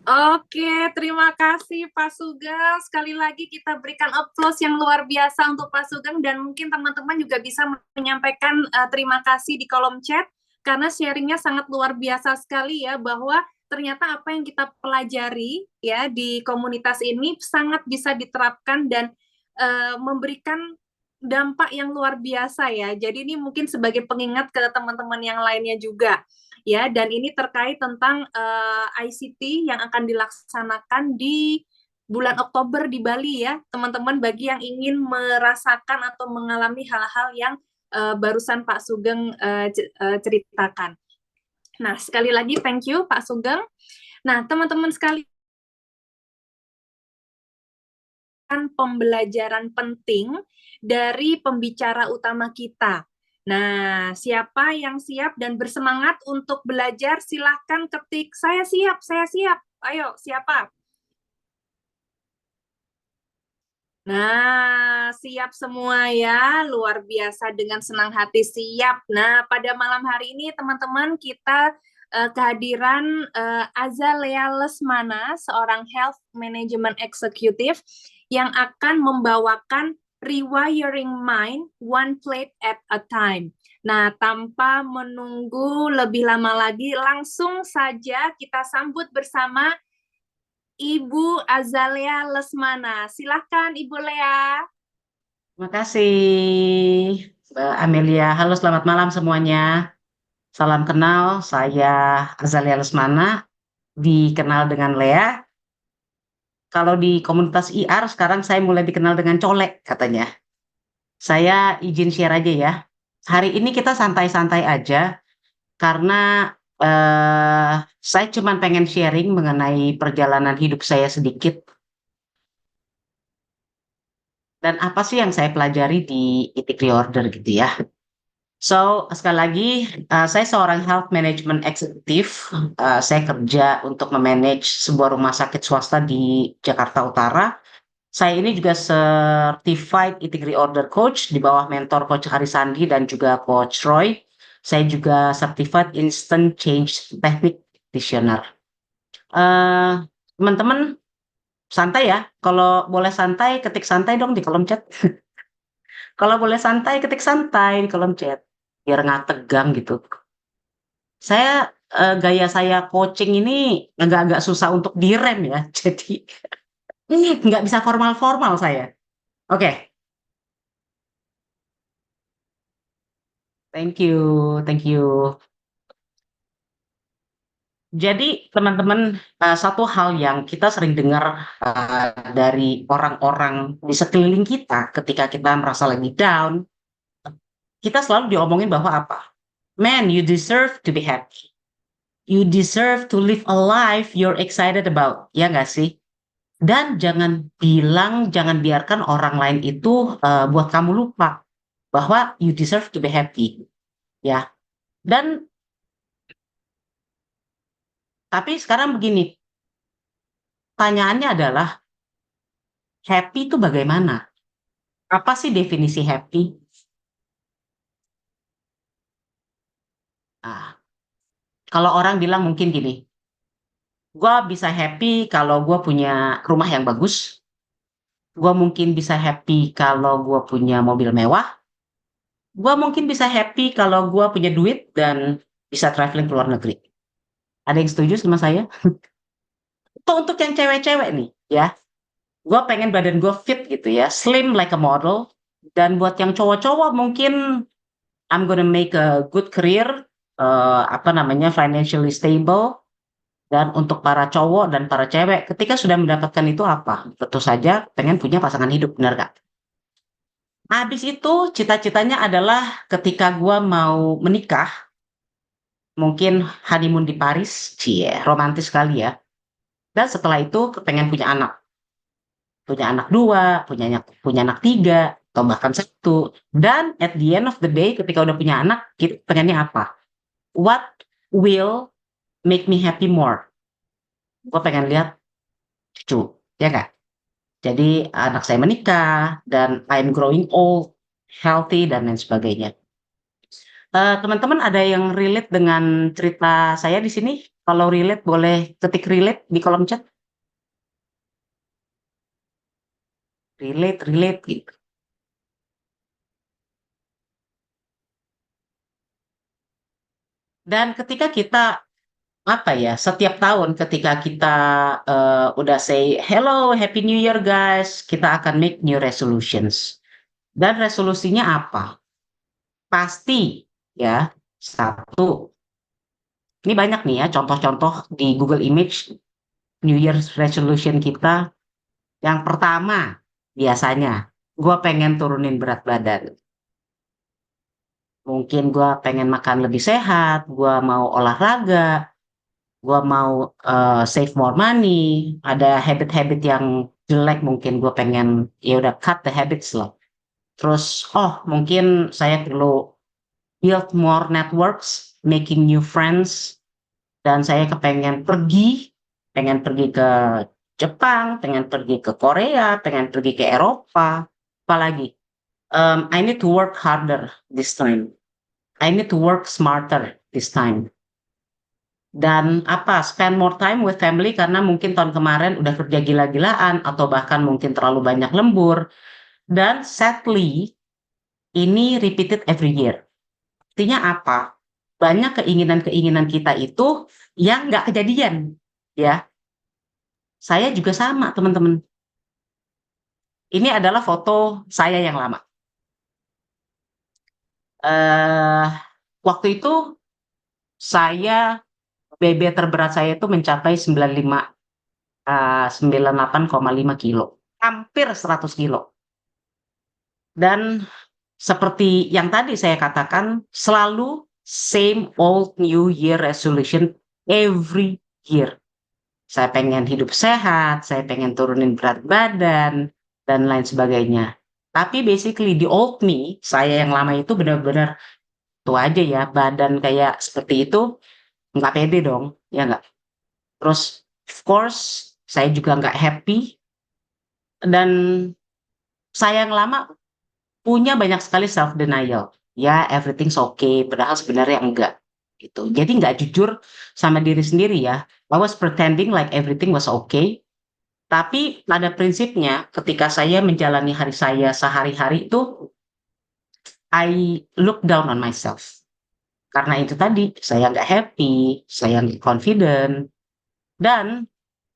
Oke, terima kasih Pak Sugeng. Sekali lagi kita berikan applause yang luar biasa untuk Pak Sugeng dan mungkin teman-teman juga bisa menyampaikan terima kasih di kolom chat karena sharingnya sangat luar biasa sekali ya bahwa ternyata apa yang kita pelajari ya di komunitas ini sangat bisa diterapkan dan memberikan dampak yang luar biasa ya. Jadi ini mungkin sebagai pengingat ke teman-teman yang lainnya juga. Ya, dan ini terkait tentang ICT yang akan dilaksanakan di bulan Oktober di Bali ya, teman-teman bagi yang ingin merasakan atau mengalami hal-hal yang barusan Pak Sugeng ceritakan. Nah, sekali lagi thank you Pak Sugeng. Nah, teman-teman sekalian, pembelajaran penting dari pembicara utama kita. Nah, siapa yang siap dan bersemangat untuk belajar, silahkan ketik, saya siap, saya siap. Ayo, siapa? Nah, siap semua ya, luar biasa dengan senang hati siap. Nah, pada malam hari ini teman-teman kita kehadiran Azalea Lesmana, seorang Health Management Executive yang akan membawakan Rewiring Mind One Plate at a Time. Nah, tanpa menunggu lebih lama lagi, langsung saja kita sambut bersama Ibu Azalea Lesmana. Silahkan Ibu Lea. Terima kasih, Mbak Amelia. Halo, selamat malam semuanya. Salam kenal, saya Azalea Lesmana, dikenal dengan Lea. Kalau di komunitas IR sekarang saya mulai dikenal dengan Colek katanya. Saya izin share aja ya. Hari ini kita santai-santai aja karena saya cuma pengen sharing mengenai perjalanan hidup saya sedikit. Dan apa sih yang saya pelajari di Epic Reorder gitu ya. So, sekali lagi, saya seorang health management executive. Saya kerja untuk memanage sebuah rumah sakit swasta di Jakarta Utara. Saya ini juga certified Epic Reorder coach di bawah mentor Coach Arisandi dan juga Coach Roy. Saya juga certified instant change technique practitioner. Teman-teman, santai ya. Kalau boleh santai, ketik santai dong di kolom chat. Kalau boleh santai, ketik santai di kolom chat. Biar nggak tegang gitu. Saya gaya saya coaching ini agak-agak susah untuk direm ya. Jadi nggak bisa formal-formal saya. Oke. Thank you, thank you. Jadi teman-teman, satu hal yang kita sering dengar dari orang-orang di sekeliling kita ketika kita merasa lagi down, kita selalu diomongin bahwa apa? Man, you deserve to be happy. You deserve to live a life you're excited about. Ya nggak sih? Dan jangan biarkan orang lain itu buat kamu lupa bahwa you deserve to be happy. Ya. Dan tapi sekarang begini. Pertanyaannya adalah happy itu bagaimana? Apa sih definisi happy? Nah, kalau orang bilang mungkin gini, gue bisa happy kalau gue punya rumah yang bagus, gue mungkin bisa happy kalau gue punya mobil mewah, gue mungkin bisa happy kalau gue punya duit dan bisa traveling ke luar negeri. Ada yang setuju sama saya? Atau untuk yang cewek-cewek nih, ya, gue pengen badan gue fit gitu ya, slim like a model. Dan buat yang cowok-cowok mungkin I'm gonna make a good career, financially stable. Dan untuk para cowok dan para cewek, ketika sudah mendapatkan itu apa? Tentu saja pengen punya pasangan hidup, benar nggak? Habis itu cita-citanya adalah ketika gua mau menikah, mungkin honeymoon di Paris, cie, romantis sekali ya. Dan setelah itu pengen punya anak 2, punya anak 3, atau bahkan 1. Dan at the end of the day, ketika udah punya anak, kita pengennya apa? What will make me happy more? Gue pengen lihat cucu, ya nggak? Jadi anak saya menikah dan I'm growing old, healthy dan lain sebagainya. Teman-teman ada yang relate dengan cerita saya di sini? Kalau relate boleh ketik relate di kolom chat. Relate gitu. Dan ketika kita setiap tahun ketika kita udah say hello, happy new year guys, kita akan make new resolutions. Dan resolusinya apa? Pasti ya, satu. Ini banyak nih ya contoh-contoh di Google Image New Year's resolution kita. Yang pertama, biasanya gue pengen turunin berat badan. Mungkin gue pengen makan lebih sehat, gue mau olahraga, gue mau save more money, ada habit-habit yang jelek mungkin gue pengen ya udah cut the habits lah. Terus mungkin saya perlu build more networks, making new friends, dan saya pengen pergi ke Jepang, pengen pergi ke Korea, pengen pergi ke Eropa, apalagi I need to work harder this time. I need to work smarter this time. Dan spend more time with family karena mungkin tahun kemarin udah kerja gila-gilaan atau bahkan mungkin terlalu banyak lembur. Dan sadly, ini repeated every year. Artinya apa? Banyak keinginan-keinginan kita itu yang nggak kejadian. Ya, saya juga sama teman-teman. Ini adalah foto saya yang lama. Waktu itu saya BB terberat saya itu mencapai 98,5 kilo, hampir 100 kilo. Dan seperti yang tadi saya katakan, selalu same old New Year resolution every year. Saya pengen hidup sehat, saya pengen turunin berat badan, dan lain sebagainya. Tapi basically di old me, saya yang lama itu benar-benar tuh aja ya, badan kayak seperti itu, nggak pede dong, ya nggak? Terus, of course, saya juga nggak happy. Dan saya yang lama punya banyak sekali self-denial. Ya, everything's okay, padahal sebenarnya enggak. Gitu. Jadi nggak jujur sama diri sendiri ya. I was pretending like everything was okay. Tapi pada prinsipnya, ketika saya menjalani hari saya sehari-hari itu, I look down on myself. Karena itu tadi, saya nggak happy, saya nggak confident, dan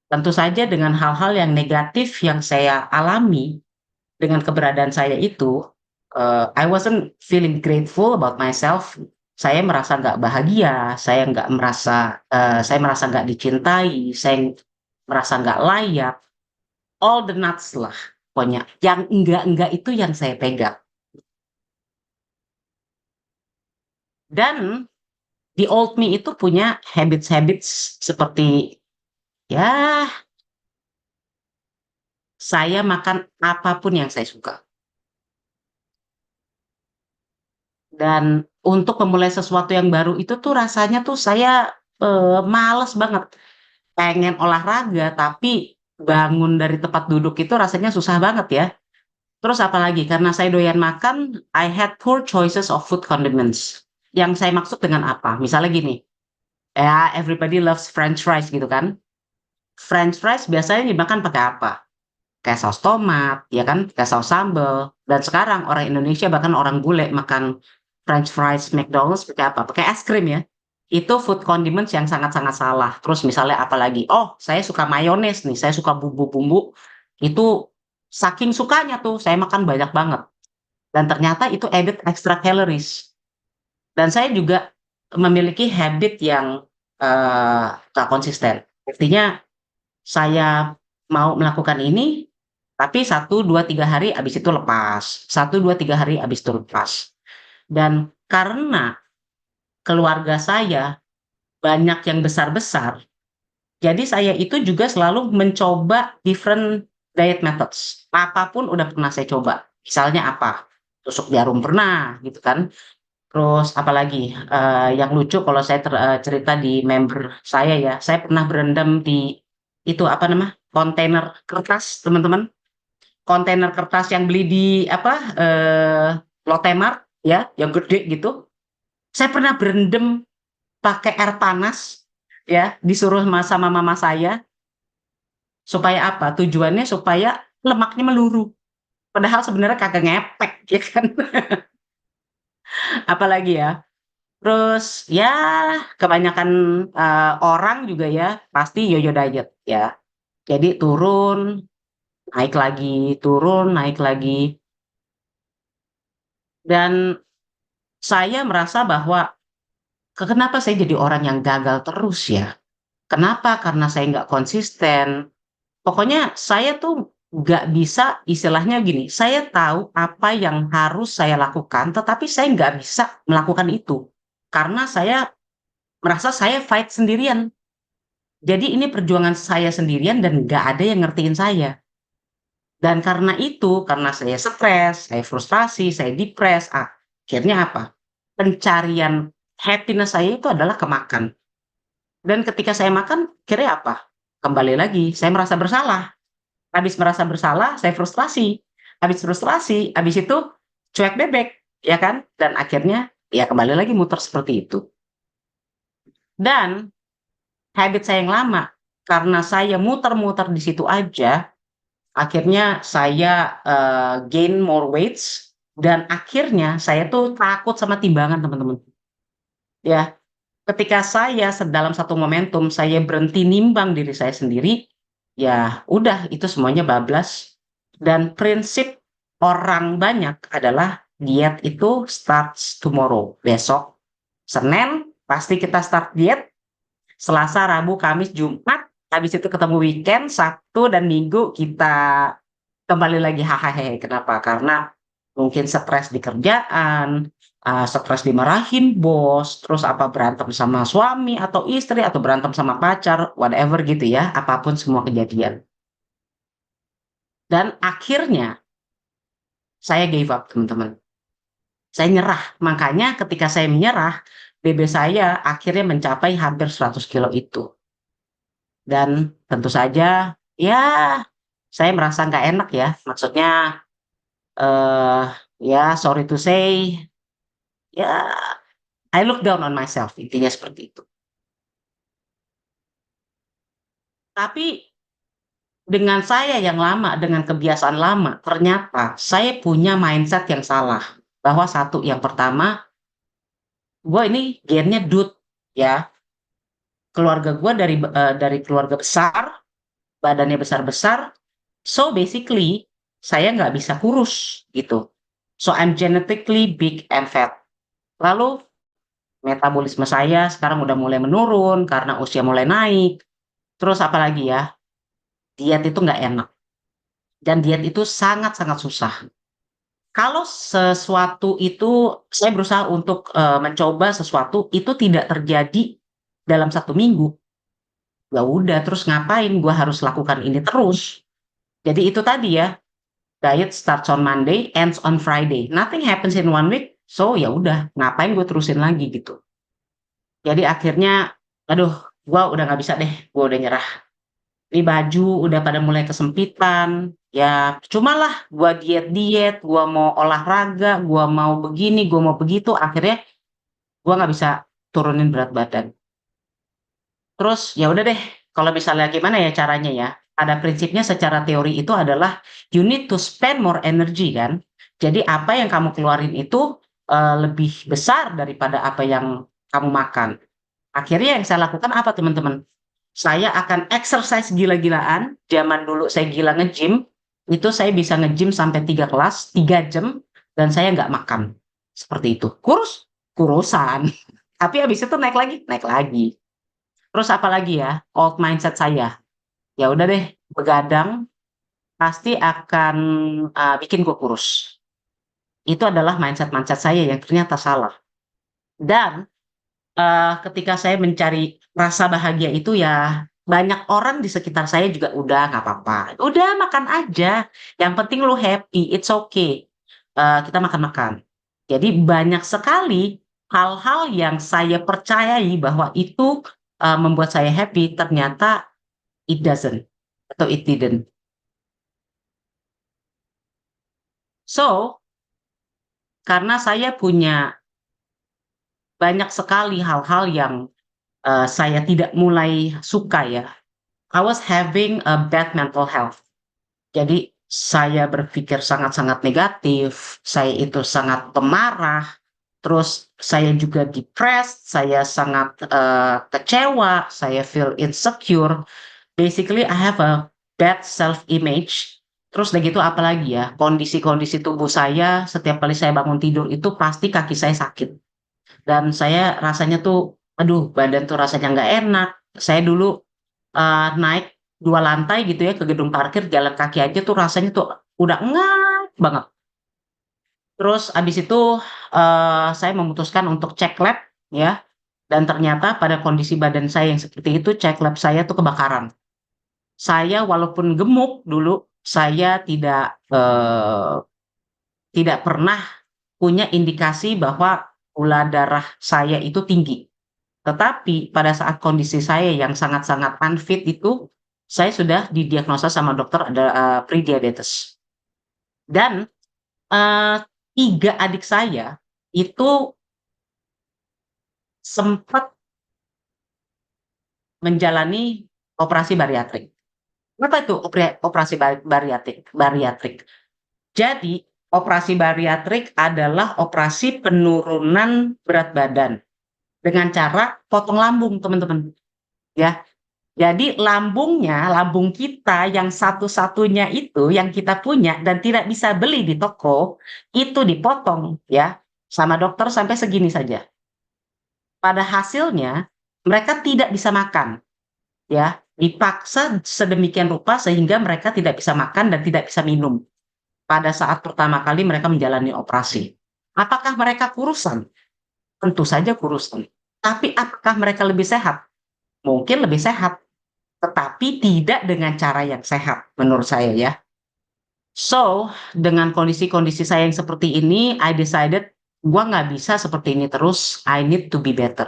tentu saja dengan hal-hal yang negatif yang saya alami dengan keberadaan saya itu, I wasn't feeling grateful about myself. Saya merasa nggak bahagia, saya merasa nggak dicintai, saya merasa nggak layak. All the nuts lah, pokoknya. Yang enggak itu yang saya pegang. Dan the old me itu punya habits seperti ya, saya makan apapun yang saya suka. Dan untuk memulai sesuatu yang baru itu tuh rasanya tuh saya males banget. Pengen olahraga tapi bangun dari tempat duduk itu rasanya susah banget ya. Terus apalagi karena saya doyan makan, I had poor choices of food condiments. Yang saya maksud dengan apa? Misalnya gini, ya everybody loves French fries gitu kan. French fries biasanya dimakan pakai apa? Kayak saus tomat, ya kan? Kayak saus sambal. Dan sekarang orang Indonesia bahkan orang bule makan French fries McDonald's pakai apa? Pakai es krim ya. itu food condiments yang sangat-sangat salah. Terus misalnya apalagi, oh saya suka mayones nih, saya suka bumbu-bumbu, itu saking sukanya tuh saya makan banyak banget. Dan ternyata itu added extra calories. Dan saya juga memiliki habit yang gak konsisten. Artinya saya mau melakukan ini, tapi 1, 2, 3 hari habis itu lepas. 1, 2, 3 hari habis itu lepas. Dan karena keluarga saya banyak yang besar-besar, jadi saya itu juga selalu mencoba different diet methods. Apapun udah pernah saya coba. Misalnya apa? Tusuk jarum pernah, gitu kan. Terus apalagi yang lucu kalau saya cerita di member saya ya, saya pernah berendam di itu apa nama? Kontainer kertas, teman-teman. Kontainer kertas yang beli di apa? Lotte Mart ya, yang gede gitu. Saya pernah berendam pakai air panas ya, disuruh sama mama saya supaya apa? Tujuannya supaya lemaknya meluru. Padahal sebenarnya kagak ngepek ya kan. Apalagi ya. Terus ya kebanyakan orang juga ya pasti yo-yo diet ya. Jadi turun, naik lagi, turun, naik lagi. Dan saya merasa bahwa kenapa saya jadi orang yang gagal terus ya? Kenapa? Karena saya nggak konsisten. Pokoknya saya tuh nggak bisa istilahnya gini, saya tahu apa yang harus saya lakukan, tetapi saya nggak bisa melakukan itu. Karena saya merasa saya fight sendirian. Jadi ini perjuangan saya sendirian dan nggak ada yang ngertiin saya. Dan karena itu, karena saya stres, saya frustasi, saya depres, akhirnya apa? Pencarian happiness saya itu adalah ke makan. Dan ketika saya makan, kira apa? Kembali lagi, saya merasa bersalah. Habis merasa bersalah, saya frustrasi. Habis frustrasi, habis itu cuek bebek, ya kan? Dan akhirnya ya kembali lagi muter seperti itu. Dan habit saya yang lama, karena saya muter-muter di situ aja, akhirnya saya gain more weights dan akhirnya saya tuh takut sama timbangan, teman-teman. Ya, ketika saya dalam satu momentum saya berhenti nimbang diri saya sendiri, ya udah itu semuanya bablas. Dan prinsip orang banyak adalah diet itu starts tomorrow, besok. Senin pasti kita start diet, Selasa, Rabu, Kamis, Jumat, habis itu ketemu weekend, Sabtu dan Minggu kita kembali lagi hahaha. Kenapa? Karena mungkin stres di kerjaan, stres dimarahin bos, terus apa berantem sama suami atau istri atau berantem sama pacar, whatever gitu ya, apapun semua kejadian. Dan akhirnya saya gave up, teman-teman. Saya nyerah. Makanya ketika saya menyerah, BB saya akhirnya mencapai hampir 100 kilo itu. Dan tentu saja, ya saya merasa nggak enak ya. Maksudnya, ya sorry to say, ya I look down on myself, intinya seperti itu. Tapi dengan saya yang lama, dengan kebiasaan lama, ternyata saya punya mindset yang salah. Bahwa satu, yang pertama, gue ini gennya dude, ya. Keluarga gue dari keluarga besar, badannya besar-besar, so basically saya nggak bisa kurus gitu. So I'm genetically big and fat. Lalu metabolisme saya sekarang udah mulai menurun karena usia mulai naik. Terus apalagi ya, diet itu nggak enak. Dan diet itu sangat-sangat susah. Kalau sesuatu itu, saya berusaha untuk mencoba sesuatu, itu tidak terjadi dalam 1 minggu. Ya udah, terus ngapain gue harus lakukan ini terus? Jadi itu tadi ya, diet starts on Monday, ends on Friday. Nothing happens in 1 week, so ya udah, ngapain gue terusin lagi gitu. Jadi akhirnya, aduh, gue udah nggak bisa deh, gue udah nyerah. Ini baju udah pada mulai kesempitan, ya cumalah gue diet-diet, gue mau olahraga, gue mau begini, gue mau begitu, akhirnya gue nggak bisa turunin berat badan. Terus ya udah deh, kalau misalnya gimana ya caranya ya? Ada prinsipnya secara teori itu adalah you need to spend more energy kan. Jadi apa yang kamu keluarin itu lebih besar daripada apa yang kamu makan. Akhirnya yang saya lakukan apa teman-teman? Saya akan exercise gila-gilaan. Zaman dulu saya gila nge-gym, itu saya bisa nge-gym sampai 3 kelas, 3 jam, dan saya nggak makan. Seperti itu. Kurus? Kurusan. Tapi habis itu naik lagi, naik lagi. Terus apa lagi ya? Old mindset saya. Ya udah deh, begadang pasti akan bikin gue kurus. Itu adalah mindset-mindset saya yang ternyata salah. Dan ketika saya mencari rasa bahagia itu ya banyak orang di sekitar saya juga udah nggak apa-apa. Udah makan aja. Yang penting lu happy, it's okay. Kita makan-makan. Jadi banyak sekali hal-hal yang saya percayai bahwa itu membuat saya happy, ternyata it doesn't atau it didn't. So, karena saya punya banyak sekali hal-hal yang saya tidak mulai suka ya. I was having a bad mental health. Jadi saya berpikir sangat-sangat negatif, saya itu sangat pemarah, terus saya juga depressed, saya sangat kecewa, saya feel insecure. Basically I have a bad self-image. Terus udah gitu apalagi ya, kondisi-kondisi tubuh saya setiap kali saya bangun tidur itu pasti kaki saya sakit. Dan saya rasanya tuh, aduh badan tuh rasanya nggak enak. Saya dulu naik 2 lantai gitu ya ke gedung parkir, jalan kaki aja tuh rasanya tuh udah engap banget. Terus abis itu saya memutuskan untuk cek lab ya, dan ternyata pada kondisi badan saya yang seperti itu, cek lab saya tuh kebakaran. Saya walaupun gemuk dulu, saya tidak pernah punya indikasi bahwa gula darah saya itu tinggi. Tetapi pada saat kondisi saya yang sangat-sangat unfit itu, saya sudah didiagnosa sama dokter ada pre-diabetes. Dan 3 adik saya itu sempat menjalani operasi bariatrik. Apa itu operasi bariatrik? Jadi, operasi bariatrik adalah operasi penurunan berat badan dengan cara potong lambung, teman-teman. Ya. Jadi lambung kita yang satu-satunya itu yang kita punya dan tidak bisa beli di toko, itu dipotong ya sama dokter sampai segini saja. Pada hasilnya mereka tidak bisa makan ya, dipaksa sedemikian rupa sehingga mereka tidak bisa makan dan tidak bisa minum. Pada saat pertama kali mereka menjalani operasi. Apakah mereka kurusan? Tentu saja kurusan. Tapi apakah mereka lebih sehat? Mungkin lebih sehat. Tetapi tidak dengan cara yang sehat menurut saya ya. So, dengan kondisi-kondisi saya yang seperti ini, I decided gua nggak bisa seperti ini terus, I need to be better.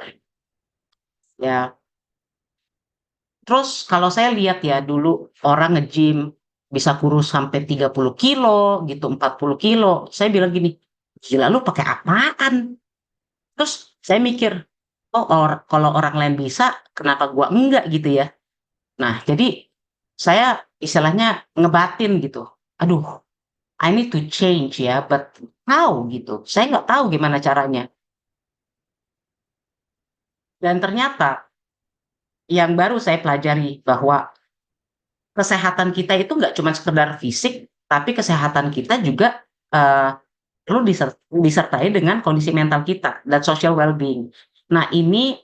Ya. Terus kalau saya lihat ya dulu orang nge-gym bisa kurus sampai 30 kilo gitu, 40 kilo. Saya bilang gini, gila lu pakai apaan? Terus saya mikir, oh kalau orang lain bisa, kenapa gua enggak gitu ya? Nah, jadi saya istilahnya ngebatin gitu. Aduh, I need to change ya, but how gitu. Saya nggak tahu gimana caranya. Dan ternyata yang baru saya pelajari bahwa kesehatan kita itu nggak cuma sekedar fisik, tapi kesehatan kita juga perlu disertai dengan kondisi mental kita dan social well-being. Nah, ini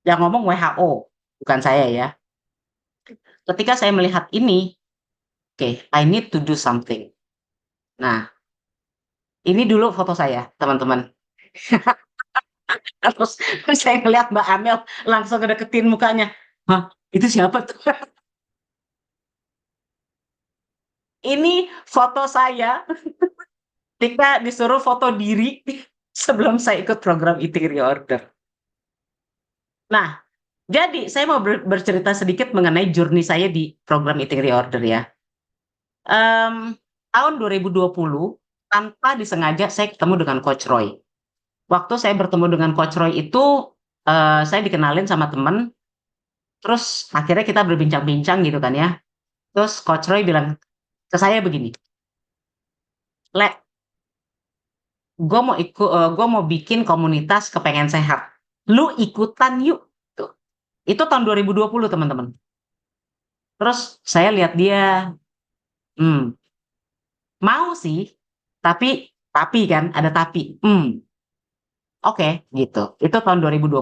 yang ngomong WHO, bukan saya ya. Ketika saya melihat ini, oke, I need to do something. Nah, ini dulu foto saya, teman-teman. Terus saya ngeliat Mbak Amel langsung ngedeketin mukanya. Hah, itu siapa tuh? Ini foto saya ketika disuruh foto diri sebelum saya ikut program Eating Reorder. Nah, jadi saya mau bercerita sedikit mengenai journey saya di program Eating Reorder ya. Tahun 2020, tanpa disengaja saya ketemu dengan Coach Roy. Waktu saya bertemu dengan Coach Roy itu, saya dikenalin sama temen, terus akhirnya kita berbincang-bincang gitu kan ya. Terus Coach Roy bilang ke saya begini, "Le, gue mau bikin komunitas kepengen sehat. Lu ikutan yuk." Itu tahun 2020 teman-teman. Terus saya lihat dia, mau sih, tapi kan ada tapi. Oke, gitu. Itu tahun 2020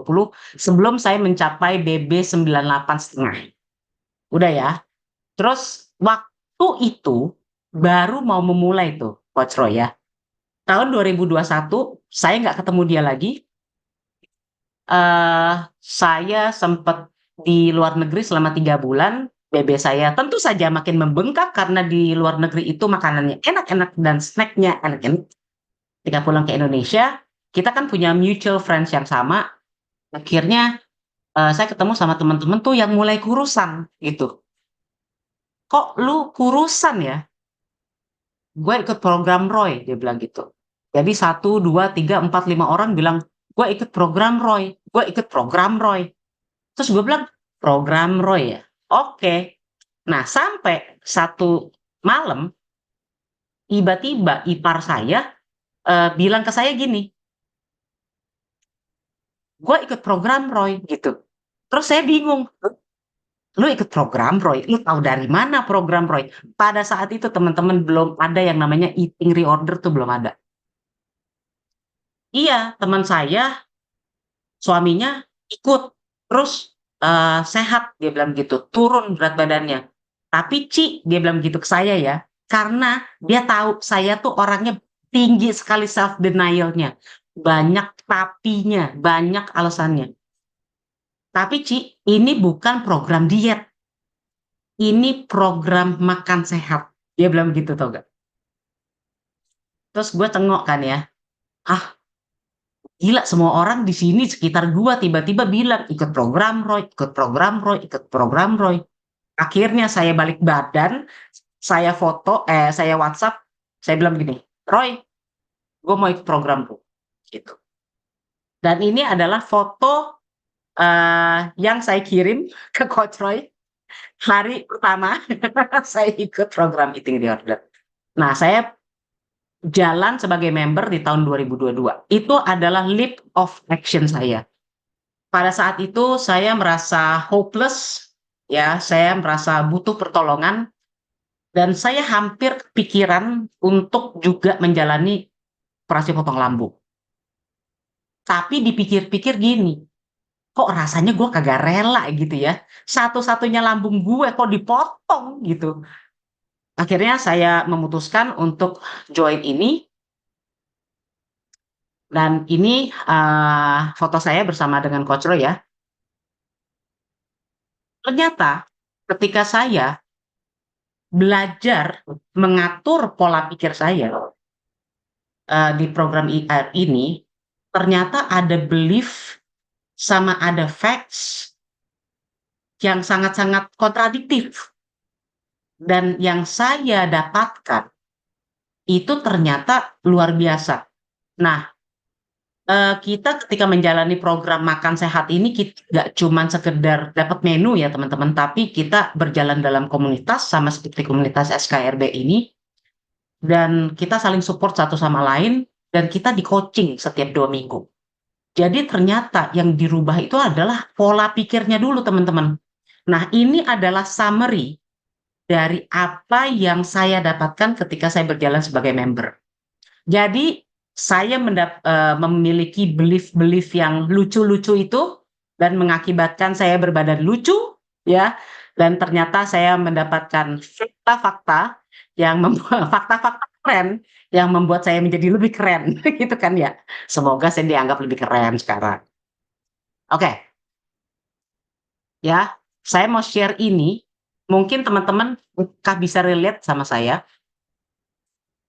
sebelum saya mencapai BB 98,5. Udah ya. Terus waktu itu baru mau memulai tuh Coach Roy ya. Tahun 2021 saya nggak ketemu dia lagi. Saya sempat di luar negeri selama 3 bulan. BB saya tentu saja makin membengkak karena di luar negeri itu makanannya enak-enak dan snacknya enak-enak. Ketika pulang ke Indonesia, kita kan punya mutual friends yang sama. Akhirnya saya ketemu sama teman-teman tuh yang mulai kurusan gitu. Kok lu kurusan ya? Gue ikut program Roy, dia bilang gitu. Jadi 1, 2, 3, 4, 5 orang bilang, gue ikut program Roy, gue ikut program Roy. Terus gue bilang, program Roy ya? Oke. Nah, sampai satu malam, tiba-tiba ipar saya bilang ke saya gini, gue ikut program Roy gitu. Terus saya bingung, lu ikut program Roy, lu tahu dari mana program Roy? Pada saat itu teman-teman belum ada yang namanya eating reorder tuh belum ada. Iya, teman saya, suaminya ikut, terus sehat, dia bilang gitu, turun berat badannya. Tapi Ci, dia bilang gitu ke saya ya, karena dia tahu saya tuh orangnya tinggi sekali self denial-nya, banyak tapinya, banyak alasannya. Tapi Ci, ini bukan program diet, ini program makan sehat. Dia bilang gitu tau gak? Terus gue tengok kan ya, gila semua orang di sini sekitar gue tiba-tiba bilang ikut program Roy, ikut program Roy, ikut program Roy. Akhirnya saya balik badan, saya foto, saya WhatsApp, saya bilang gini, Roy, gue mau ikut program Roy. Gitu. Dan ini adalah foto yang saya kirim ke Coach Roy hari pertama saya ikut program Eating Reorder. Nah, saya jalan sebagai member di tahun 2022. Itu adalah leap of action saya. Pada saat itu saya merasa hopeless, ya, saya merasa butuh pertolongan, dan saya hampir kepikiran untuk juga menjalani operasi potong lambung. Tapi dipikir-pikir gini, kok rasanya gue kagak rela gitu ya. Satu-satunya lambung gue kok dipotong gitu. Akhirnya saya memutuskan untuk join ini. Dan ini foto saya bersama dengan Coach Roy ya. Ternyata ketika saya belajar mengatur pola pikir saya di program ini, ternyata ada belief sama ada facts yang sangat-sangat kontradiktif. Dan yang saya dapatkan itu ternyata luar biasa. Nah, kita ketika menjalani program makan sehat ini, kita nggak cuma sekedar dapat menu ya teman-teman, tapi kita berjalan dalam komunitas sama seperti komunitas SKRB ini, dan kita saling support satu sama lain, dan kita di coaching setiap 2 minggu. Jadi ternyata yang dirubah itu adalah pola pikirnya dulu teman-teman. Nah, ini adalah summary dari apa yang saya dapatkan ketika saya berjalan sebagai member. Jadi saya memiliki belief-belief yang lucu-lucu itu dan mengakibatkan saya berbadan lucu ya, dan ternyata saya mendapatkan fakta-fakta yang fakta-fakta keren yang membuat saya menjadi lebih keren gitu kan ya. Semoga saya dianggap lebih keren sekarang. Oke. Ya, saya mau share ini, mungkin teman-teman bisa relate sama saya.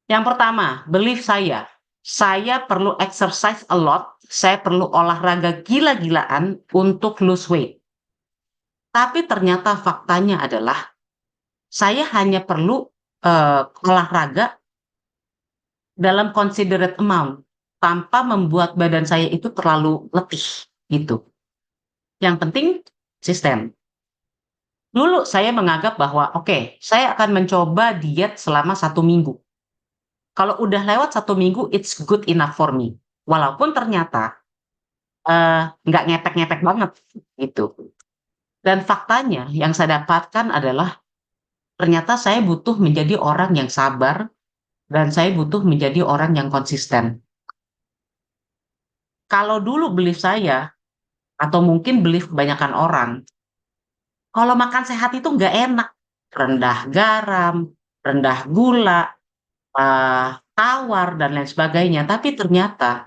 Yang pertama, belief saya perlu exercise a lot, saya perlu olahraga gila-gilaan untuk lose weight. Tapi ternyata faktanya adalah saya hanya perlu olahraga dalam considerate amount tanpa membuat badan saya itu terlalu letih gitu. Yang penting konsisten. Dulu saya menganggap bahwa oke, saya akan mencoba diet selama 1 minggu. Kalau udah lewat 1 minggu, it's good enough for me. Walaupun ternyata nggak ngepek-ngepek banget gitu. Dan faktanya yang saya dapatkan adalah ternyata saya butuh menjadi orang yang sabar dan saya butuh menjadi orang yang konsisten. Kalau dulu belief saya, atau mungkin belief kebanyakan orang, kalau makan sehat itu nggak enak. Rendah garam, rendah gula, tawar, dan lain sebagainya. Tapi ternyata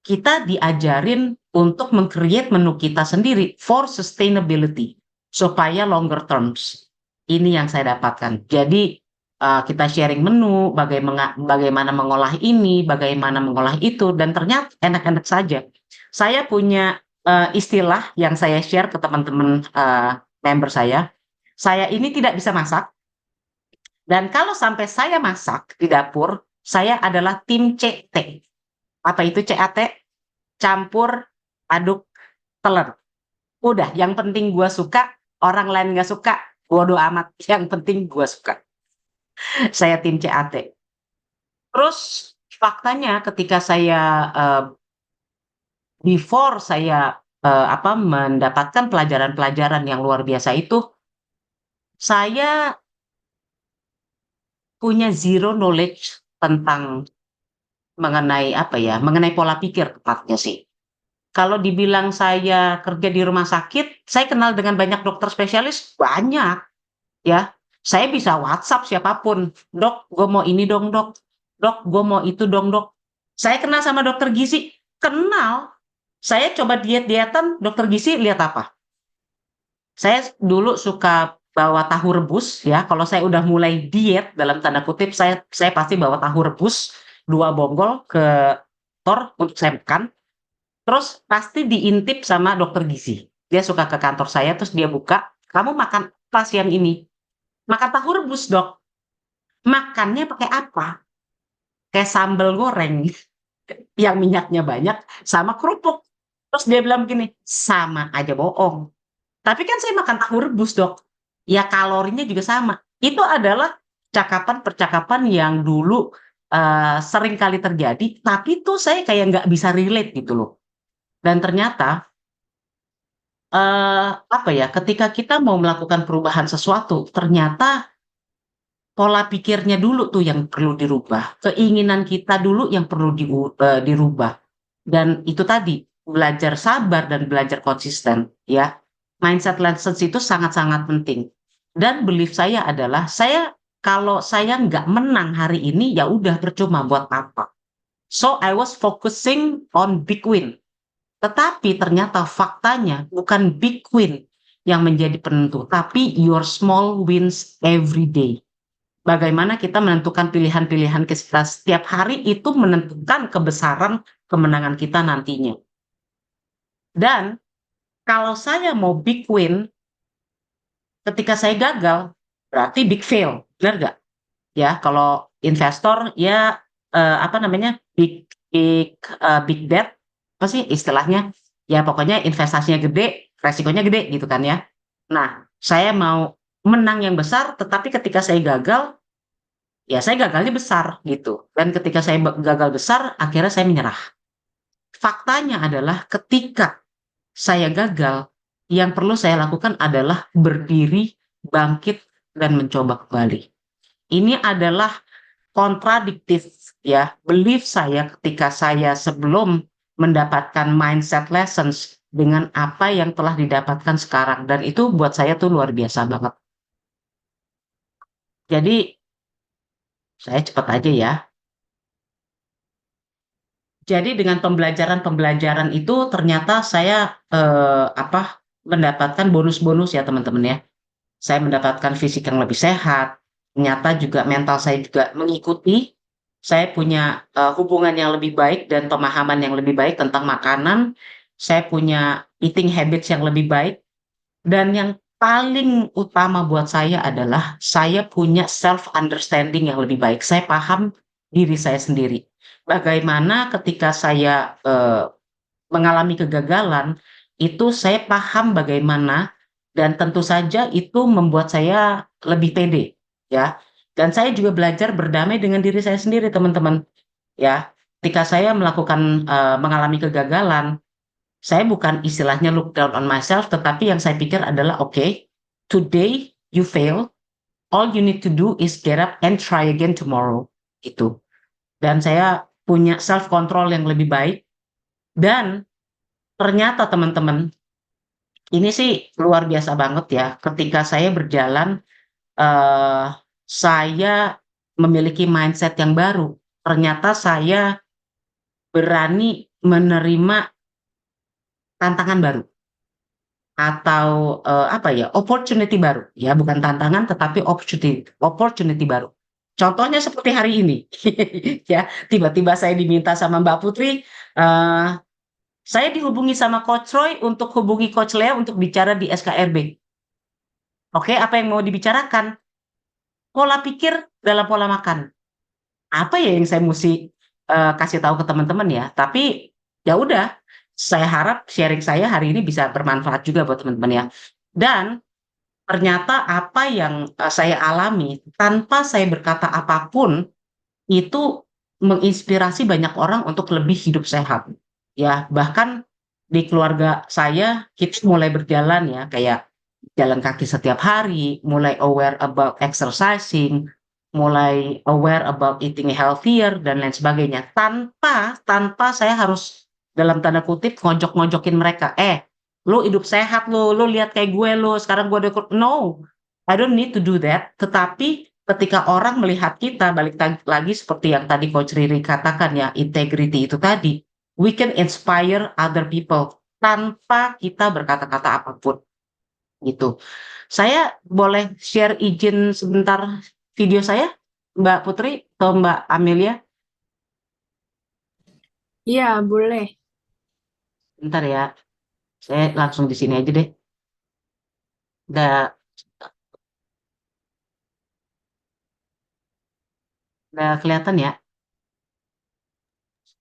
kita diajarin untuk meng-create menu kita sendiri for sustainability, supaya longer terms. Ini yang saya dapatkan. Jadi kita sharing menu, bagaimana mengolah ini, bagaimana mengolah itu, dan ternyata enak-enak saja. Saya punya istilah yang saya share ke teman-teman member saya. Saya ini tidak bisa masak, dan kalau sampai saya masak di dapur, saya adalah tim CT. Apa itu CAT? Campur, aduk, teler. Udah, yang penting gua suka, orang lain nggak suka, bodo amat. Yang penting gua suka. Saya tim CAT. Terus faktanya ketika saya before saya mendapatkan pelajaran-pelajaran yang luar biasa itu, saya punya zero knowledge tentang mengenai mengenai pola pikir tepatnya sih. Kalau dibilang saya kerja di rumah sakit, saya kenal dengan banyak dokter spesialis, banyak ya. Saya bisa WhatsApp siapapun, dok, gue mau ini dong dok, dok, gue mau itu dong dok. Saya kenal sama dokter gizi, kenal. Saya coba diet-dietan, dokter gizi lihat apa? Saya dulu suka bawa tahu rebus ya. Kalau saya udah mulai diet dalam tanda kutip, saya pasti bawa tahu rebus 2 bonggol ke kantor untuk saya makan. Terus pasti diintip sama dokter gizi. Dia suka ke kantor saya, terus dia buka, kamu makan apa siang ini? Makan tahu rebus dok. Makannya pakai apa? Kayak sambal goreng yang minyaknya banyak sama kerupuk. Terus dia bilang begini, sama aja bohong. Tapi kan saya makan tahu rebus dok. Ya kalorinya juga sama. Itu adalah percakapan yang dulu sering kali terjadi, tapi tuh saya kayak nggak bisa relate gitu loh. Dan ternyata ketika kita mau melakukan perubahan sesuatu, ternyata pola pikirnya dulu tuh yang perlu dirubah, keinginan kita dulu yang perlu dirubah. Dan itu tadi, belajar sabar dan belajar konsisten ya. Mindset lessons itu sangat-sangat penting. Dan belief saya adalah, kalau saya nggak menang hari ini, ya udah percuma buat apa. So I was focusing on big win. Tetapi ternyata faktanya bukan big win yang menjadi penentu, tapi your small wins every day. Bagaimana kita menentukan pilihan-pilihan kita setiap hari itu menentukan kebesaran kemenangan kita nantinya. Dan kalau saya mau big win, ketika saya gagal, berarti big fail, benar nggak? Ya, kalau investor ya big bet, apa sih istilahnya? Ya pokoknya investasinya gede, resikonya gede gitu kan ya. Nah, saya mau menang yang besar, tetapi ketika saya gagal, ya saya gagalnya besar gitu. Dan ketika saya gagal besar, akhirnya saya menyerah. Faktanya adalah ketika saya gagal, yang perlu saya lakukan adalah berdiri, bangkit, dan mencoba kembali. Ini adalah kontradiktif ya, belief saya ketika saya sebelum mendapatkan mindset lessons dengan apa yang telah didapatkan sekarang. Dan itu buat saya tuh luar biasa banget. Jadi, saya cepat aja ya. Jadi dengan pembelajaran itu ternyata saya mendapatkan bonus-bonus ya teman-teman ya. Saya mendapatkan fisik yang lebih sehat. Ternyata juga mental saya juga mengikuti. Saya punya hubungan yang lebih baik dan pemahaman yang lebih baik tentang makanan. Saya punya eating habits yang lebih baik. Dan yang paling utama buat saya adalah saya punya self understanding yang lebih baik. Saya paham diri saya sendiri. Bagaimana ketika saya mengalami kegagalan, itu saya paham bagaimana, dan tentu saja itu membuat saya lebih pede, ya. Dan saya juga belajar berdamai dengan diri saya sendiri, teman-teman. Ya, ketika saya mengalami kegagalan, Saya bukan istilahnya look down on myself, tetapi yang saya pikir adalah, oke, today you fail, all you need to do is get up and try again tomorrow, gitu. Dan saya punya self control yang lebih baik, dan ternyata teman-teman, ini sih luar biasa banget ya, ketika saya berjalan, saya memiliki mindset yang baru. Ternyata saya berani menerima tantangan baru atau apa ya, opportunity baru. Ya, bukan tantangan tetapi opportunity baru. Contohnya seperti hari ini. Ya, tiba-tiba saya diminta sama Mbak Putri, saya dihubungi sama Coach Roy untuk hubungi Coach Lea untuk bicara di SKRB. Oke, apa yang mau dibicarakan? Pola pikir dalam pola makan. Apa ya yang saya mesti kasih tahu ke teman-teman ya? Tapi ya udah, saya harap sharing saya hari ini bisa bermanfaat juga buat teman-teman ya. Dan ternyata apa yang saya alami tanpa saya berkata apapun itu menginspirasi banyak orang untuk lebih hidup sehat. Ya, bahkan di keluarga saya kita mulai berjalan ya, kayak jalan kaki setiap hari, mulai aware about exercising, mulai aware about eating healthier dan lain sebagainya. Tanpa saya harus dalam tanda kutip ngojok-ngojokin mereka. Lu hidup sehat lu lihat kayak gue lu, sekarang gue udah no. I don't need to do that. Tetapi ketika orang melihat kita, balik lagi seperti yang tadi Coach Riri katakan ya, integrity itu tadi, we can inspire other people tanpa kita berkata-kata apapun. Gitu. Saya boleh share izin sebentar video saya, Mbak Putri atau Mbak Amelia? Iya, boleh. Bentar ya, saya langsung di sini aja deh. Udah kelihatan ya?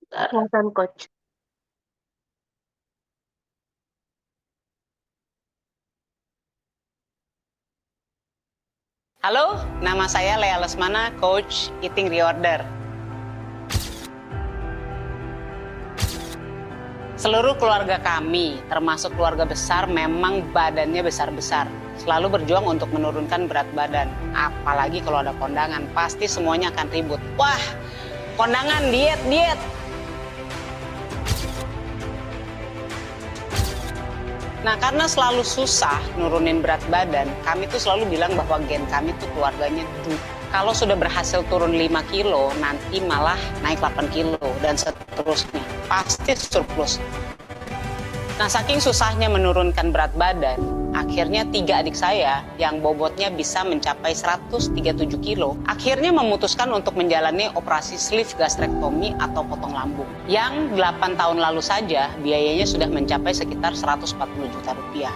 Kelihatan, Coach. Halo, nama saya Lea Lesmana, Coach Eating Reorder. Seluruh keluarga kami, termasuk keluarga besar, memang badannya besar-besar. Selalu berjuang untuk menurunkan berat badan. Apalagi kalau ada kondangan, pasti semuanya akan ribut. Wah, kondangan, diet. Nah, karena selalu susah nurunin berat badan, kami tuh selalu bilang bahwa gen kami tuh keluarganya kalau sudah berhasil turun 5 kilo, nanti malah naik 8 kilo, dan seterusnya. Pasti surplus. Nah, saking susahnya menurunkan berat badan, akhirnya 3 adik saya yang bobotnya bisa mencapai 137 kilo, akhirnya memutuskan untuk menjalani operasi sleeve gastrectomy atau potong lambung. Yang 8 tahun lalu saja, biayanya sudah mencapai sekitar 140 juta rupiah.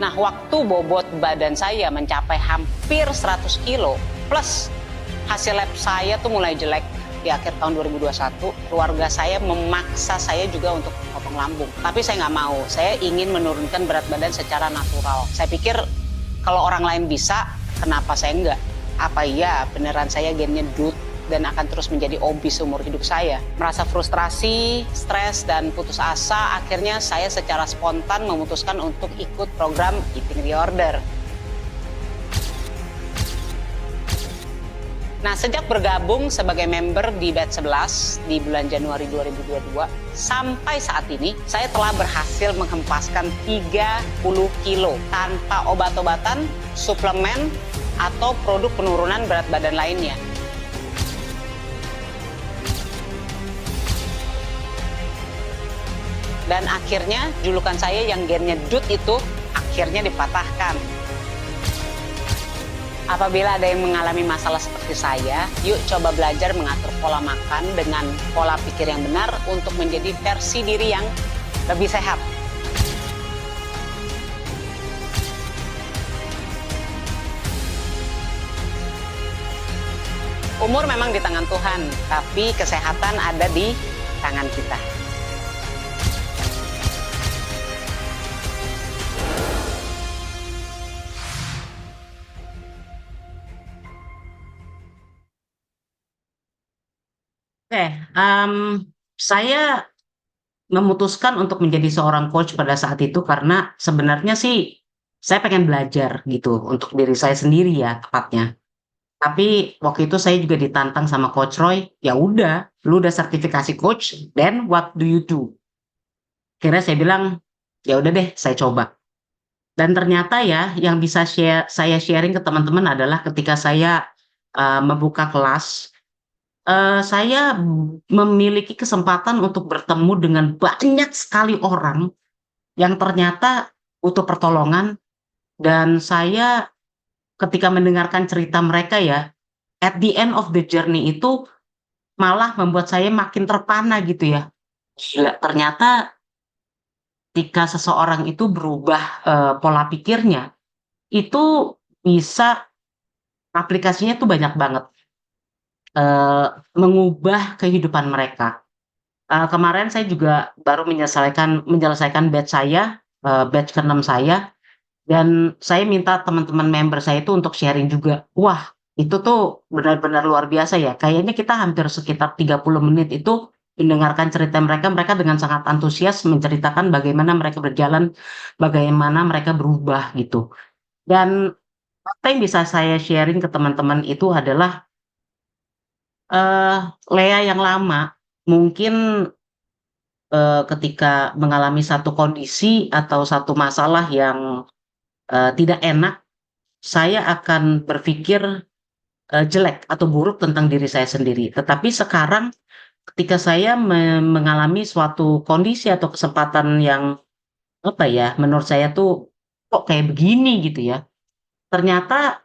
Nah, waktu bobot badan saya mencapai hampir 100 kilo, plus hasil lab saya tuh mulai jelek di akhir tahun 2021, keluarga saya memaksa saya juga untuk potong lambung. Tapi saya nggak mau, saya ingin menurunkan berat badan secara natural. Saya pikir kalau orang lain bisa, kenapa saya enggak? Apa iya beneran saya gennya DUT dan akan terus menjadi obes seumur hidup saya? Merasa frustrasi, stres, dan putus asa, akhirnya saya secara spontan memutuskan untuk ikut program Eating Reorder. Nah, sejak bergabung sebagai member di batch 11 di bulan Januari 2022, sampai saat ini saya telah berhasil menghempaskan 30 kilo tanpa obat-obatan, suplemen, atau produk penurunan berat badan lainnya. Dan akhirnya julukan saya yang gennya DUT itu akhirnya dipatahkan. Apabila ada yang mengalami masalah seperti saya, yuk coba belajar mengatur pola makan dengan pola pikir yang benar untuk menjadi versi diri yang lebih sehat. Umur memang di tangan Tuhan, tapi kesehatan ada di tangan kita. Oke, saya memutuskan untuk menjadi seorang coach pada saat itu karena sebenarnya sih saya pengen belajar gitu untuk diri saya sendiri ya tepatnya. Tapi waktu itu saya juga ditantang sama Coach Roy, ya udah, lu udah sertifikasi coach, then what do you do? Akhirnya saya bilang, ya udah deh, saya coba. Dan ternyata ya, yang bisa saya sharing ke teman-teman adalah ketika saya membuka kelas, saya memiliki kesempatan untuk bertemu dengan banyak sekali orang yang ternyata butuh pertolongan, dan saya ketika mendengarkan cerita mereka ya, at the end of the journey itu malah membuat saya makin terpana gitu ya. Gila, ternyata ketika seseorang itu berubah pola pikirnya, itu bisa aplikasinya tuh banyak banget mengubah kehidupan mereka. Kemarin saya juga baru menyelesaikan batch saya, batch ke-6 saya, dan saya minta teman-teman member saya itu untuk sharing juga. Wah, itu tuh benar-benar luar biasa ya. Kayaknya kita hampir sekitar 30 menit itu mendengarkan cerita mereka. Mereka dengan sangat antusias menceritakan bagaimana mereka berjalan, bagaimana mereka berubah gitu. Dan apa yang bisa saya sharing ke teman-teman itu adalah Lea yang lama mungkin ketika mengalami satu kondisi atau satu masalah yang tidak enak, saya akan berpikir jelek atau buruk tentang diri saya sendiri. Tetapi sekarang ketika saya mengalami suatu kondisi atau kesempatan yang apa ya, menurut saya tuh kok kayak begini gitu ya. Ternyata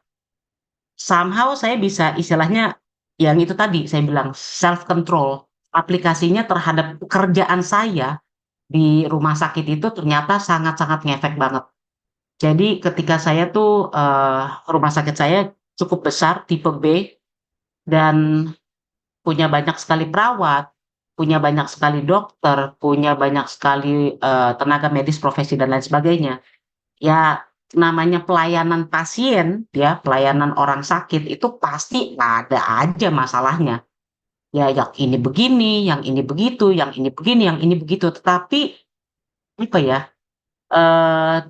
somehow saya bisa istilahnya yang itu tadi saya bilang self control aplikasinya terhadap pekerjaan saya di rumah sakit itu ternyata sangat-sangat ngefek banget. Jadi ketika saya tuh rumah sakit saya cukup besar tipe B dan punya banyak sekali perawat, punya banyak sekali dokter, punya banyak sekali tenaga medis profesi dan lain sebagainya. Ya namanya pelayanan pasien ya, pelayanan orang sakit itu pasti ada aja masalahnya. Ya yang ini begini, yang ini begitu, yang ini begini, yang ini begitu. Tetapi apa ya,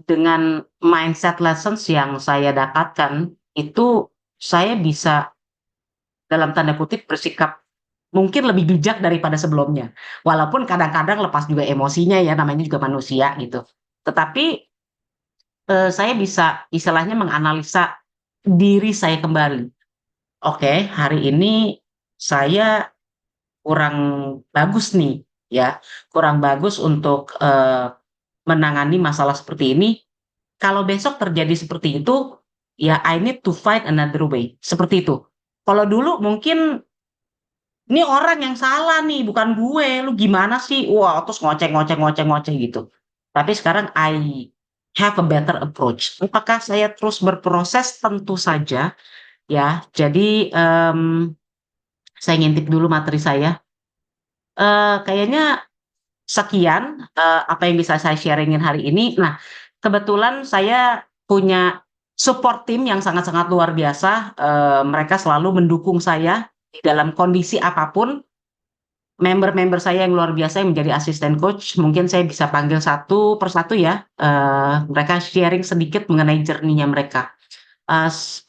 dengan mindset lessons yang saya dapatkan, itu saya bisa dalam tanda kutip bersikap mungkin lebih bijak daripada sebelumnya. Walaupun kadang-kadang lepas juga emosinya ya, namanya juga manusia gitu. Tetapi, saya bisa istilahnya menganalisa diri saya kembali. Oke, hari ini saya kurang bagus nih ya, kurang bagus untuk, menangani masalah seperti ini. Kalau besok terjadi seperti itu, ya I need to find another way, seperti itu. Kalau dulu mungkin, "Ini orang yang salah nih, bukan gue, lu gimana sih?" Wah, terus ngoceh ngoceh ngoceh ngoceh gitu. Tapi sekarang I have a better approach. Apakah saya terus berproses? Tentu saja ya. Jadi, saya ngintip dulu materi saya. Kayaknya sekian, apa yang bisa saya sharing-in hari ini. Nah, kebetulan saya punya support tim yang sangat-sangat luar biasa, mereka selalu mendukung saya di dalam kondisi apapun. Member-member saya yang luar biasa yang menjadi asisten coach, mungkin saya bisa panggil satu persatu ya, mereka sharing sedikit mengenai journey-nya mereka.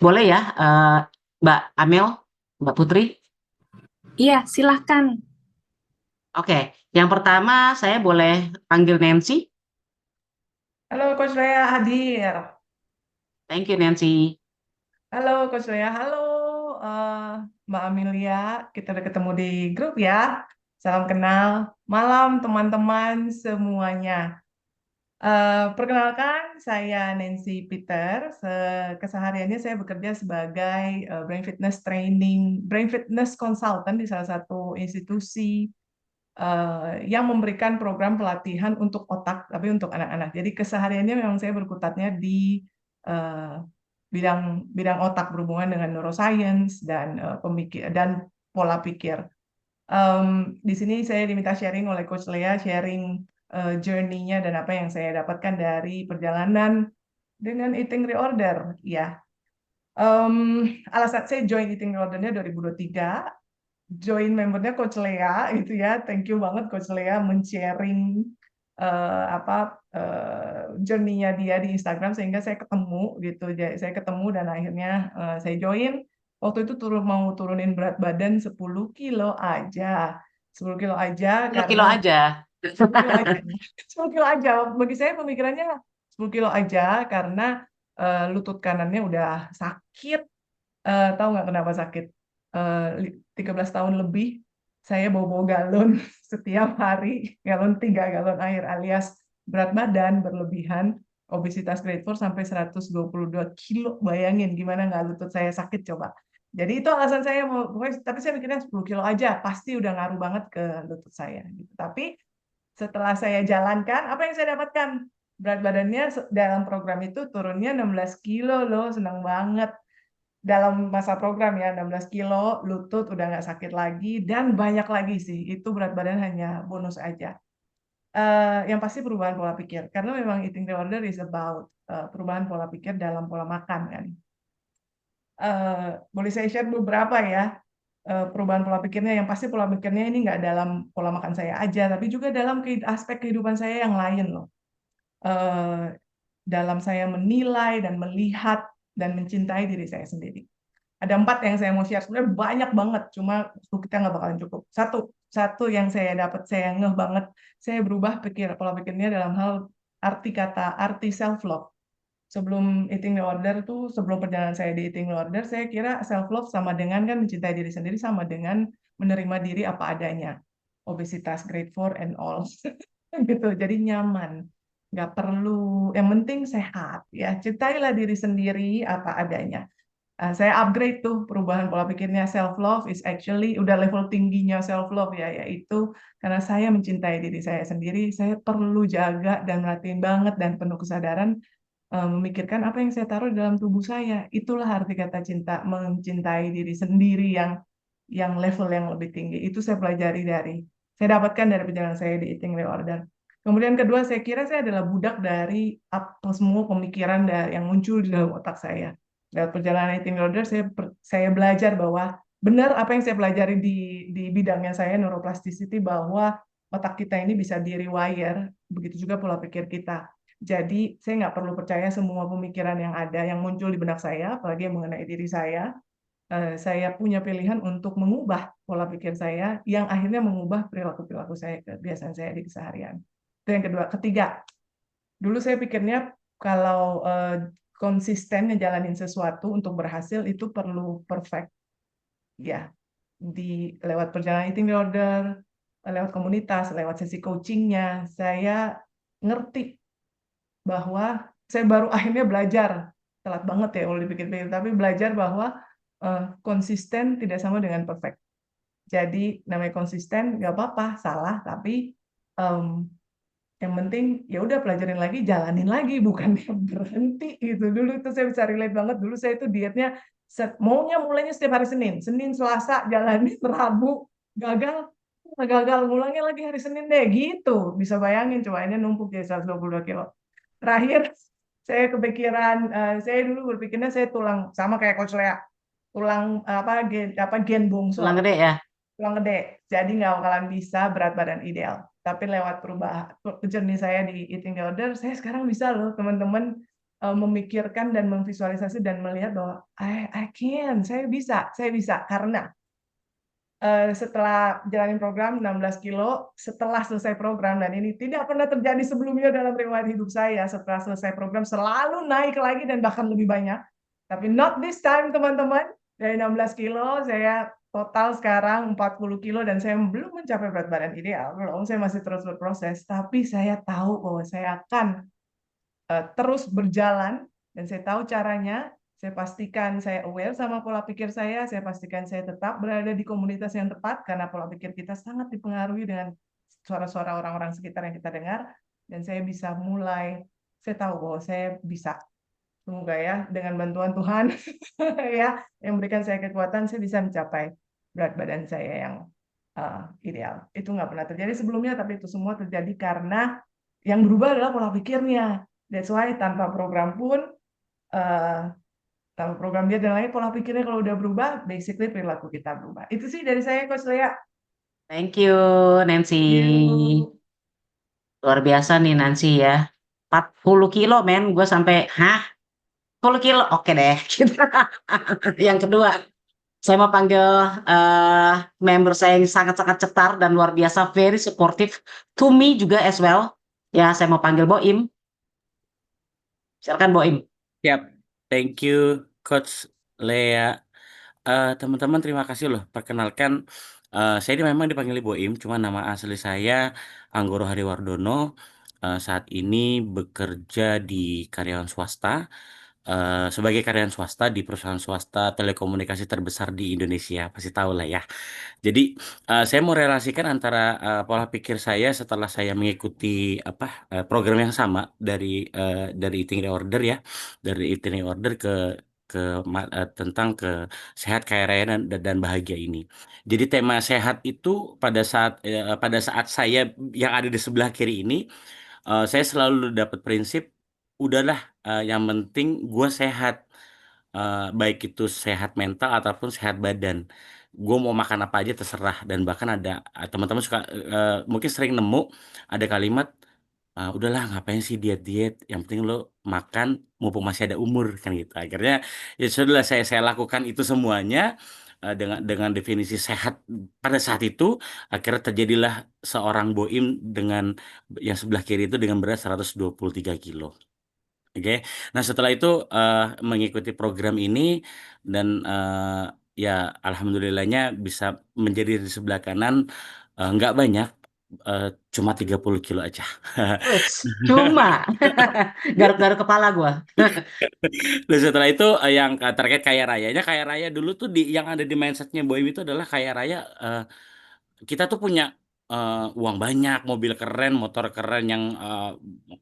Boleh ya, Mbak Amel, Mbak Putri? Iya, silahkan. Oke, yang pertama saya boleh panggil Nancy? Halo Coach Lea hadir. Thank you, Nancy. Halo Coach Lea, halo Mbak Amelia. Kita udah ketemu di grup ya. Salam kenal. Malam teman-teman semuanya. Perkenalkan, saya Nancy Peter. Kesehariannya saya bekerja sebagai brain fitness training, brain fitness consultant di salah satu institusi yang memberikan program pelatihan untuk otak, tapi untuk anak-anak. Jadi kesehariannya memang saya berkutatnya di bidang otak berhubungan dengan neuroscience dan pemikir dan pola pikir. Di sini saya diminta sharing oleh Coach Lea, sharing journey-nya dan apa yang saya dapatkan dari perjalanan dengan eating reorder. Ya, alasan saya join eating reorder-nya 2023 join membernya Coach Lea gitu ya. Thank you banget Coach Lea men-sharing journey-nya dia di Instagram sehingga saya ketemu gitu. Jadi saya ketemu dan akhirnya saya join. Waktu itu mau turunin berat badan 10 kilo aja. 10 kilo aja 10 kilo karena aja. 10 kilo aja. 10 kilo aja. Bagi saya pemikirannya 10 kilo aja karena lutut kanannya udah sakit. Tahu nggak kenapa sakit? 13 tahun lebih saya bawa galon setiap hari, 3 galon air alias berat badan berlebihan, obesitas grade 4 sampai 122 kilo. Bayangin gimana nggak lutut saya sakit coba. Jadi itu alasan saya mau, tapi saya mikirnya 10 kilo aja, pasti udah ngaruh banget ke lutut saya. Gitu. Tapi setelah saya jalankan, apa yang saya dapatkan? Berat badannya dalam program itu turunnya 16 kilo loh, senang banget. Dalam masa program ya, 16 kilo, lutut udah nggak sakit lagi, dan banyak lagi sih, itu berat badan hanya bonus aja. Yang pasti perubahan pola pikir, karena memang eating disorder is about perubahan pola pikir dalam pola makan kan. Boleh saya share beberapa ya, perubahan pola pikirnya, yang pasti pola pikirnya ini nggak dalam pola makan saya aja, tapi juga dalam aspek kehidupan saya yang lain loh. Dalam saya menilai dan melihat dan mencintai diri saya sendiri. Ada 4 yang saya mau share, sebenarnya banyak banget, cuma kita nggak bakalan cukup. Satu yang saya dapat, saya ngeh banget, saya berubah pola pikirnya dalam hal arti self love. Sebelum eating disorder tuh, sebelum perjalanan saya di eating disorder, saya kira self love sama dengan kan mencintai diri sendiri sama dengan menerima diri apa adanya. Obesitas grade 4 and all. Gitu, jadi nyaman. Nggak perlu, yang penting sehat ya. Cintailah diri sendiri apa adanya. Saya upgrade tuh perubahan pola pikirnya, self love is actually udah level tingginya self love ya, yaitu karena saya mencintai diri saya sendiri, saya perlu jaga dan merhatiin banget dan penuh kesadaran memikirkan apa yang saya taruh di dalam tubuh saya. Itulah arti kata cinta, mencintai diri sendiri yang level yang lebih tinggi. Itu saya pelajari saya dapatkan dari perjalanan saya di eating disorder. Kemudian kedua, saya kira saya adalah budak dari apa semua pemikiran yang muncul di dalam otak saya. Dalam perjalanan eating disorder, saya belajar bahwa benar apa yang saya pelajari di bidangnya saya, neuroplasticity, bahwa otak kita ini bisa di-rewire, begitu juga pola pikir kita. Jadi, saya nggak perlu percaya semua pemikiran yang ada, yang muncul di benak saya, apalagi yang mengenai diri saya. Saya punya pilihan untuk mengubah pola pikir saya, yang akhirnya mengubah perilaku-perilaku saya, kebiasaan saya di keseharian. Itu yang kedua. Ketiga, dulu saya pikirnya kalau konsisten ngejalanin sesuatu untuk berhasil itu perlu perfect. Ya, lewat perjalanan eating disorder, lewat komunitas, lewat sesi coachingnya, saya ngerti bahwa saya baru akhirnya belajar, telat banget ya kalau dipikir-pikir, tapi belajar bahwa konsisten tidak sama dengan perfect. Jadi namanya konsisten nggak apa-apa, salah, tapi yang penting ya udah pelajarin lagi, jalanin lagi, bukan berhenti gitu. Dulu itu saya bisa relate banget. Dulu saya itu dietnya maunya mulainya setiap hari Senin, Selasa jalanin, Rabu gagal, ngulangnya lagi hari Senin deh gitu. Bisa bayangin coba ini numpuk jadi 122 kilo. Terakhir saya kepikiran, saya dulu berpikirnya saya tulang sama kayak Coach Lea, tulang gen bungsu. Tulang gede ya. Tulang gede, jadi nggak bakalan bisa berat badan ideal. Tapi lewat journey saya di eating disorder, saya sekarang bisa loh teman-teman memikirkan dan memvisualisasi dan melihat bahwa I can, saya bisa karena setelah jalanin program 16 kilo, setelah selesai program, dan ini tidak pernah terjadi sebelumnya dalam riwayat hidup saya, setelah selesai program selalu naik lagi dan bahkan lebih banyak. Tapi not this time teman-teman, dari 16 kilo saya total sekarang 40 kilo dan saya belum mencapai berat badan ideal, belum, saya masih terus berproses, tapi saya tahu bahwa saya akan terus berjalan dan saya tahu caranya. Saya pastikan saya aware sama pola pikir saya pastikan saya tetap berada di komunitas yang tepat, karena pola pikir kita sangat dipengaruhi dengan suara-suara orang-orang sekitar yang kita dengar, dan saya bisa mulai, saya tahu bahwa saya bisa, semoga ya, dengan bantuan Tuhan, ya, yang memberikan saya kekuatan, saya bisa mencapai berat badan saya yang ideal. Itu nggak pernah terjadi sebelumnya, tapi itu semua terjadi karena yang berubah adalah pola pikirnya. That's why tanpa program pun, tahu program dia dan lain, pola pikirnya kalau udah berubah, basically perilaku kita berubah. Itu sih dari saya, Coach Lea. Thank you, Nancy. You. Luar biasa nih Nancy ya. 40 kilo men, gue sampai, 10 kilo, oke deh. Gitu. Yang kedua, saya mau panggil member saya yang sangat-sangat cetar dan luar biasa, very supportive to me juga as well. Ya, saya mau panggil Boim. Silakan Boim. Siap. Thank you, Coach Lea. Teman-teman, terima kasih loh. Perkenalkan, saya ini memang dipanggil Boim, cuma nama asli saya Anggoro Hariwardono. Saat ini bekerja di karyawan swasta, sebagai karyawan swasta di perusahaan swasta telekomunikasi terbesar di Indonesia. Pasti tahu lah ya. Jadi saya mau relasikan antara pola pikir saya setelah saya mengikuti program yang sama dari Eating Reorder ya, dari Eating Reorder tentang ke sehat, kaya raya dan bahagia ini. Jadi tema sehat itu pada saat saya yang ada di sebelah kiri ini, saya selalu dapat prinsip udahlah, yang penting gue sehat. Baik itu sehat mental ataupun sehat badan. Gue mau makan apa aja terserah, dan bahkan ada teman-teman suka mungkin sering nemu ada kalimat, udahlah ngapain sih diet-diet, yang penting lo makan mumpung masih ada umur kan gitu. Akhirnya ya sudah, saya lakukan itu semuanya dengan definisi sehat pada saat itu. Akhirnya terjadilah seorang Boim dengan yang sebelah kiri itu dengan berat 123 kilo. Oke, nah setelah itu mengikuti program ini dan ya alhamdulillahnya bisa menjadi di sebelah kanan, nggak banyak, cuma 30 kilo aja. Wes, cuma garuk-garuk kepala gue. Dan setelah itu yang terkait kaya rayanya, kaya raya dulu tuh yang ada di mindsetnya Boim itu adalah kaya raya, kita tuh punya uang banyak, mobil keren, motor keren yang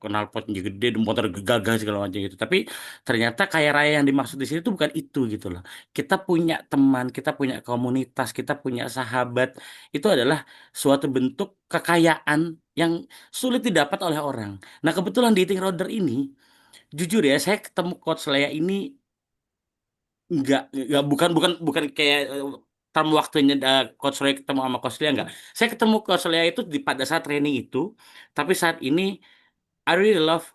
knalpotnya gede, motor gagah segala macam gitu. Tapi ternyata kaya raya yang dimaksud di sini tuh bukan itu gitu loh. Kita punya teman, kita punya komunitas, kita punya sahabat. Itu adalah suatu bentuk kekayaan yang sulit didapat oleh orang. Nah, kebetulan di Eating Roder ini, jujur ya, saya ketemu Coach Lea ini bukan kayak term waktunya Coach Lea ketemu sama Coach Lea, enggak. Saya ketemu Coach Lea itu pada saat training itu, tapi saat ini I really love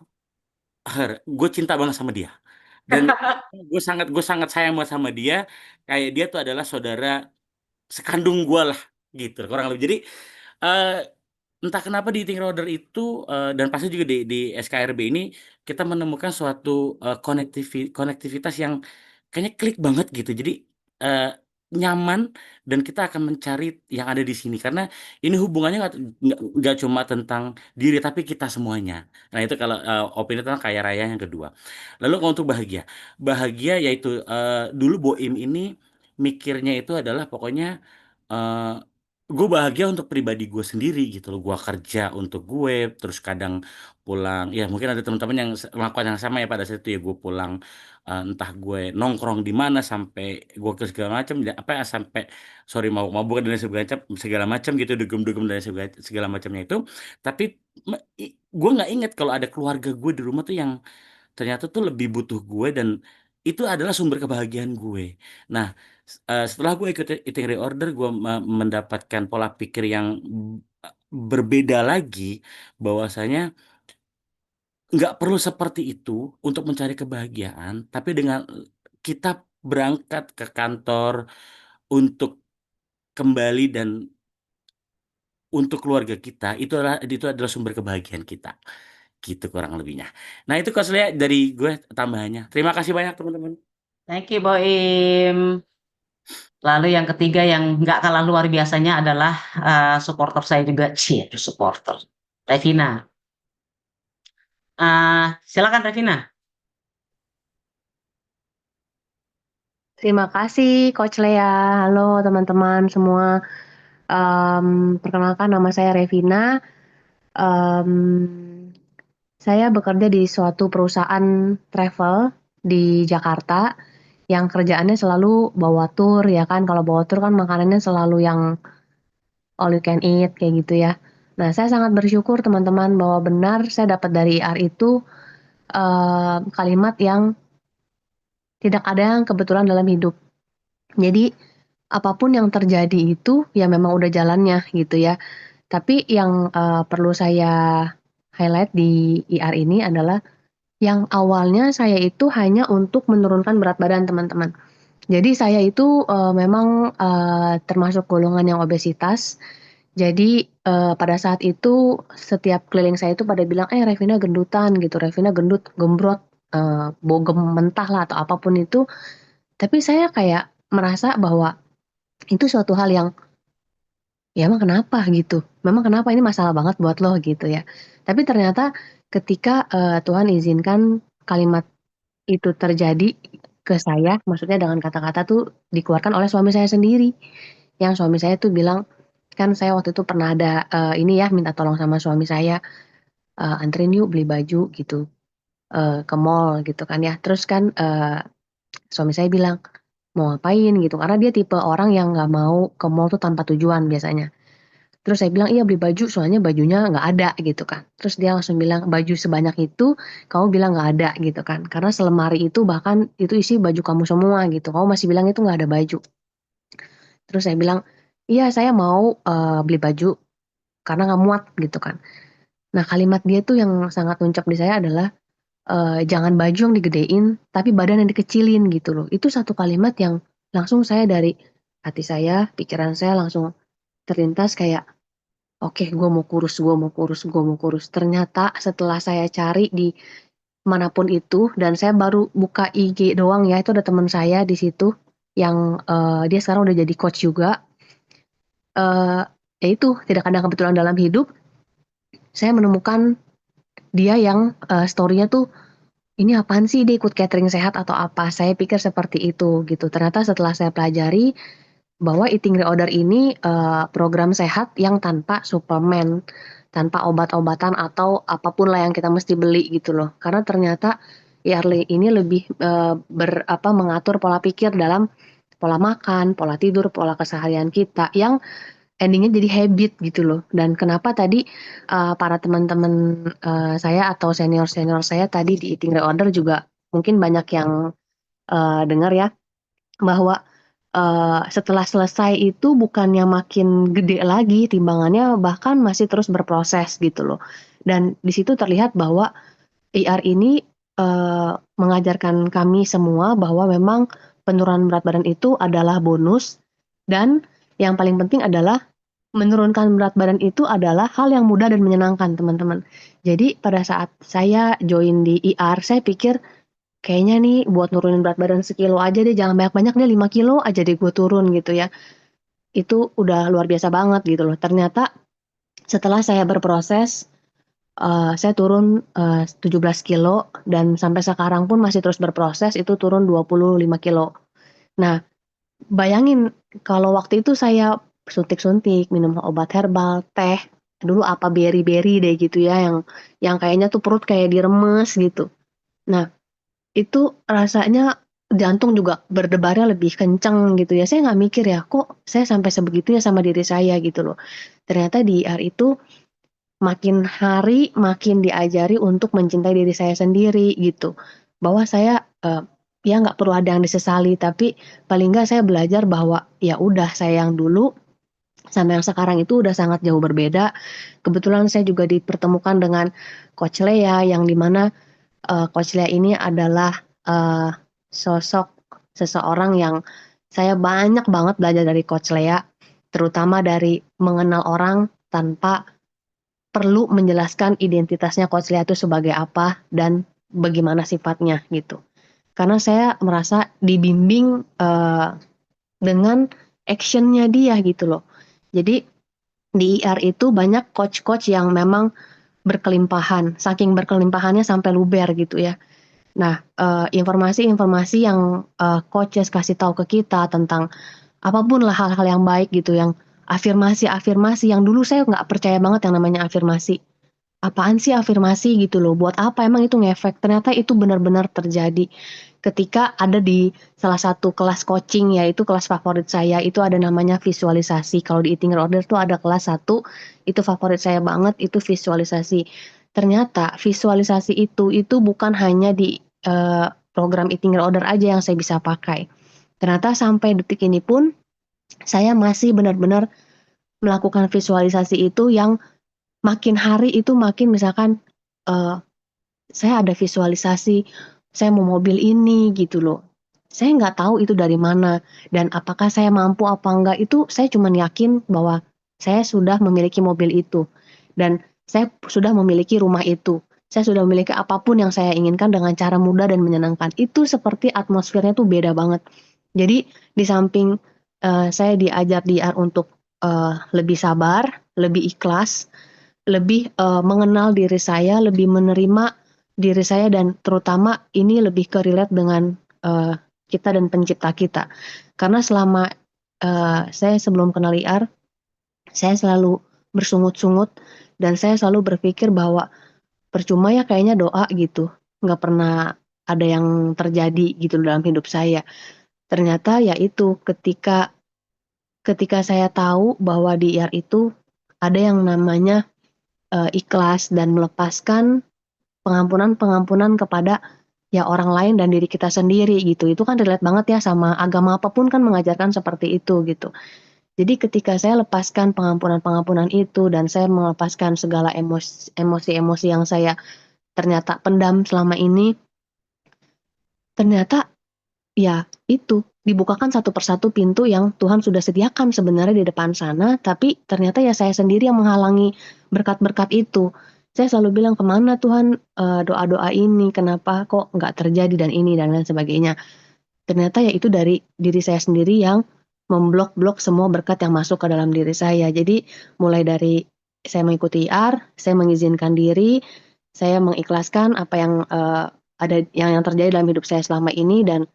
her. Gue cinta banget sama dia. Dan gue sangat sayang banget sama dia. Kayak dia tuh adalah saudara sekandung gue lah gitu kurang lebih. Jadi eh, entah kenapa di Eating Roder itu dan pasti juga di SKRB ini kita menemukan suatu konektivitas yang kayaknya klik banget gitu. Jadi eh, nyaman, dan kita akan mencari yang ada di sini karena ini hubungannya nggak cuma tentang diri tapi kita semuanya. Nah itu kalau opini tentang kaya raya yang kedua. Lalu kalau untuk bahagia, bahagia yaitu dulu Boim ini mikirnya itu adalah pokoknya gue bahagia untuk pribadi gue sendiri gitu loh. Gue kerja untuk gue, terus kadang pulang ya mungkin ada teman-teman yang melakukan yang sama ya. Pada saat itu ya gue pulang, entah gue nongkrong di mana sampai gue ke segala macam sampai sorry mau mabuk dan segala macam gitu, dugem-dugem dan segala macamnya itu. Tapi gue nggak inget kalau ada keluarga gue di rumah tuh yang ternyata tuh lebih butuh gue, dan itu adalah sumber kebahagiaan gue. Nah, setelah gue ikut Eating Reorder, gue mendapatkan pola pikir yang berbeda lagi, bahwasanya nggak perlu seperti itu untuk mencari kebahagiaan, tapi dengan kita berangkat ke kantor untuk kembali dan untuk keluarga kita, itu adalah sumber kebahagiaan kita. Gitu kurang lebihnya. Nah, itu Coach Lea dari gue tambahannya. Terima kasih banyak teman-teman. Thank you Boim. Lalu yang ketiga yang nggak kalah luar biasanya adalah supporter saya juga, supporter Revina. Silakan Revina. Terima kasih Coach Lea. Halo teman-teman semua. Perkenalkan nama saya Revina. Saya bekerja di suatu perusahaan travel di Jakarta yang kerjaannya selalu bawa tour ya kan. Kalau bawa tour kan makanannya selalu yang all you can eat kayak gitu ya. Nah, saya sangat bersyukur teman-teman bahwa benar saya dapat dari IR itu kalimat yang tidak ada yang kebetulan dalam hidup. Jadi apapun yang terjadi itu ya memang udah jalannya gitu ya. Tapi yang perlu saya highlight di IR ini adalah yang awalnya saya itu hanya untuk menurunkan berat badan teman-teman. Jadi saya itu memang termasuk golongan yang obesitas. Jadi pada saat itu setiap keliling saya itu pada bilang, Revina gendutan gitu, Revina gendut, gembrot, bogem mentah lah atau apapun itu. Tapi saya kayak merasa bahwa itu suatu hal yang ya emang kenapa gitu, memang kenapa ini masalah banget buat lo gitu ya. Tapi ternyata ketika Tuhan izinkan kalimat itu terjadi ke saya, maksudnya dengan kata-kata tuh dikeluarkan oleh suami saya sendiri. Yang suami saya tuh bilang, kan saya waktu itu pernah ada ini ya minta tolong sama suami saya, anterin yuk beli baju gitu ke mall gitu kan ya. Terus kan suami saya bilang mau ngapain gitu, karena dia tipe orang yang nggak mau ke mall tuh tanpa tujuan biasanya. Terus saya bilang, iya beli baju, soalnya bajunya nggak ada gitu kan. Terus dia langsung bilang, baju sebanyak itu kamu bilang nggak ada gitu kan. Karena selemari itu bahkan itu isi baju kamu semua gitu. Kamu masih bilang itu nggak ada baju. Terus saya bilang, iya saya mau beli baju karena nggak muat gitu kan. Nah kalimat dia tuh yang sangat nuncap di saya adalah, jangan baju yang digedein, tapi badan yang dikecilin gitu loh. Itu satu kalimat yang langsung saya dari hati saya, pikiran saya langsung terlintas kayak, oke, gue mau kurus, gue mau kurus, gue mau kurus. Ternyata setelah saya cari di manapun itu, dan saya baru buka IG doang ya, itu ada teman saya di situ yang dia sekarang udah jadi coach juga. Ya itu tidak ada kebetulan dalam hidup. Saya menemukan dia yang story-nya tuh ini apaan sih dia ikut catering sehat atau apa? Saya pikir seperti itu gitu. Ternyata setelah saya pelajari bahwa eating reorder ini program sehat yang tanpa suplemen, tanpa obat-obatan atau apapun lah yang kita mesti beli gitu loh. Karena ternyata IR ini lebih mengatur pola pikir dalam pola makan, pola tidur, pola keseharian kita yang endingnya jadi habit gitu loh. Dan kenapa tadi para teman-teman saya atau senior-senior saya tadi di eating reorder juga mungkin banyak yang dengar ya bahwa setelah selesai itu bukannya makin gede lagi timbangannya, bahkan masih terus berproses gitu loh. Dan di situ terlihat bahwa IR ini mengajarkan kami semua bahwa memang penurunan berat badan itu adalah bonus, dan yang paling penting adalah menurunkan berat badan itu adalah hal yang mudah dan menyenangkan teman-teman. Jadi pada saat saya join di IR, saya pikir kayaknya nih buat nurunin berat badan sekilo aja deh, jangan banyak-banyak deh, 5 kilo aja deh gue turun gitu ya. Itu udah luar biasa banget gitu loh. Ternyata setelah saya berproses, saya turun 17 kilo dan sampai sekarang pun masih terus berproses, itu turun 25 kilo. Nah, bayangin kalau waktu itu saya suntik-suntik, minum obat herbal, teh, dulu apa beri-beri deh gitu ya, yang kayaknya tuh perut kayak diremes gitu. Nah, itu rasanya jantung juga berdebarnya lebih kencang gitu ya. Saya nggak mikir ya, kok saya sampai sebegitunya sama diri saya gitu loh. Ternyata di IR itu makin hari makin diajari untuk mencintai diri saya sendiri gitu. Bahwa saya ya nggak perlu ada yang disesali, tapi paling nggak saya belajar bahwa ya udah saya yang dulu sama yang sekarang itu udah sangat jauh berbeda. Kebetulan saya juga dipertemukan dengan Coach Lea yang dimana Coach Lea ini adalah sosok seseorang yang saya banyak banget belajar dari Coach Lea, terutama dari mengenal orang tanpa perlu menjelaskan identitasnya Coach Lea itu sebagai apa dan bagaimana sifatnya gitu. Karena saya merasa dibimbing dengan actionnya dia gitu loh. Jadi di IR itu banyak coach-coach yang memang berkelimpahan, saking berkelimpahannya sampai luber gitu ya. Nah, informasi-informasi yang coaches kasih tahu ke kita tentang apapun lah hal-hal yang baik gitu, yang afirmasi-afirmasi yang dulu saya nggak percaya banget yang namanya afirmasi. Apaan sih afirmasi gitu loh, buat apa emang itu ngefek? Ternyata itu benar-benar terjadi ketika ada di salah satu kelas coaching, yaitu kelas favorit saya, itu ada namanya visualisasi. Kalau di eating reorder tuh ada kelas 1, itu favorit saya banget, itu visualisasi. Ternyata visualisasi itu bukan hanya program eating order aja yang saya bisa pakai. Ternyata sampai detik ini pun saya masih benar-benar melakukan visualisasi itu yang makin hari itu makin misalkan saya ada visualisasi saya mau mobil ini gitu loh. Saya nggak tahu itu dari mana dan apakah saya mampu apa enggak itu saya cuma yakin bahwa saya sudah memiliki mobil itu dan saya sudah memiliki rumah itu. Saya sudah memiliki apapun yang saya inginkan dengan cara mudah dan menyenangkan. Itu seperti atmosfernya tuh beda banget. Jadi di samping saya diajar untuk lebih sabar, lebih ikhlas, lebih mengenal diri saya, lebih menerima diri saya dan terutama ini lebih ke relate dengan kita dan pencipta kita. Karena selama saya sebelum kenal IR, saya selalu bersungut-sungut dan saya selalu berpikir bahwa percuma ya kayaknya doa gitu, nggak pernah ada yang terjadi gitu dalam hidup saya. Ternyata ya itu ketika saya tahu bahwa di IR itu ada yang namanya ikhlas dan melepaskan pengampunan kepada ya orang lain dan diri kita sendiri gitu. Itu kan relate banget ya sama agama apapun kan mengajarkan seperti itu gitu. Jadi ketika saya lepaskan pengampunan itu dan saya melepaskan segala emosi-emosi yang saya ternyata pendam selama ini, ternyata ya itu dibukakan satu persatu pintu yang Tuhan sudah sediakan sebenarnya di depan sana, tapi ternyata ya saya sendiri yang menghalangi berkat-berkat itu. Saya selalu bilang kemana Tuhan doa-doa ini, kenapa kok nggak terjadi dan ini dan lain sebagainya. Ternyata ya itu dari diri saya sendiri yang memblok-blok semua berkat yang masuk ke dalam diri saya. Jadi mulai dari saya mengikuti IR, saya mengizinkan diri, saya mengikhlaskan apa yang ada yang terjadi dalam hidup saya selama ini dan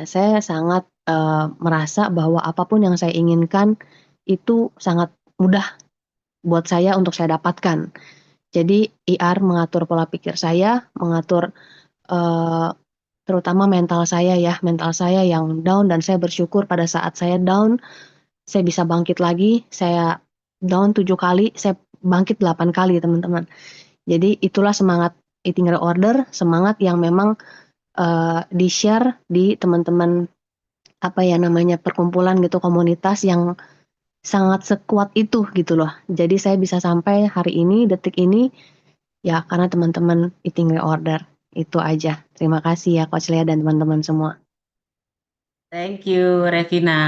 saya sangat merasa bahwa apapun yang saya inginkan itu sangat mudah buat saya untuk saya dapatkan. Jadi IR mengatur pola pikir saya, mengatur terutama mental saya yang down dan saya bersyukur pada saat saya down, saya bisa bangkit lagi, saya down 7 kali, saya bangkit 8 kali teman-teman. Jadi itulah semangat Eating Order, semangat yang memang di-share di teman-teman perkumpulan gitu, komunitas yang sangat sekuat itu gitu loh. Jadi saya bisa sampai hari ini, detik ini ya karena teman-teman Eating Order. Itu aja. Terima kasih ya Coach Lea dan teman-teman semua. Thank you Revina.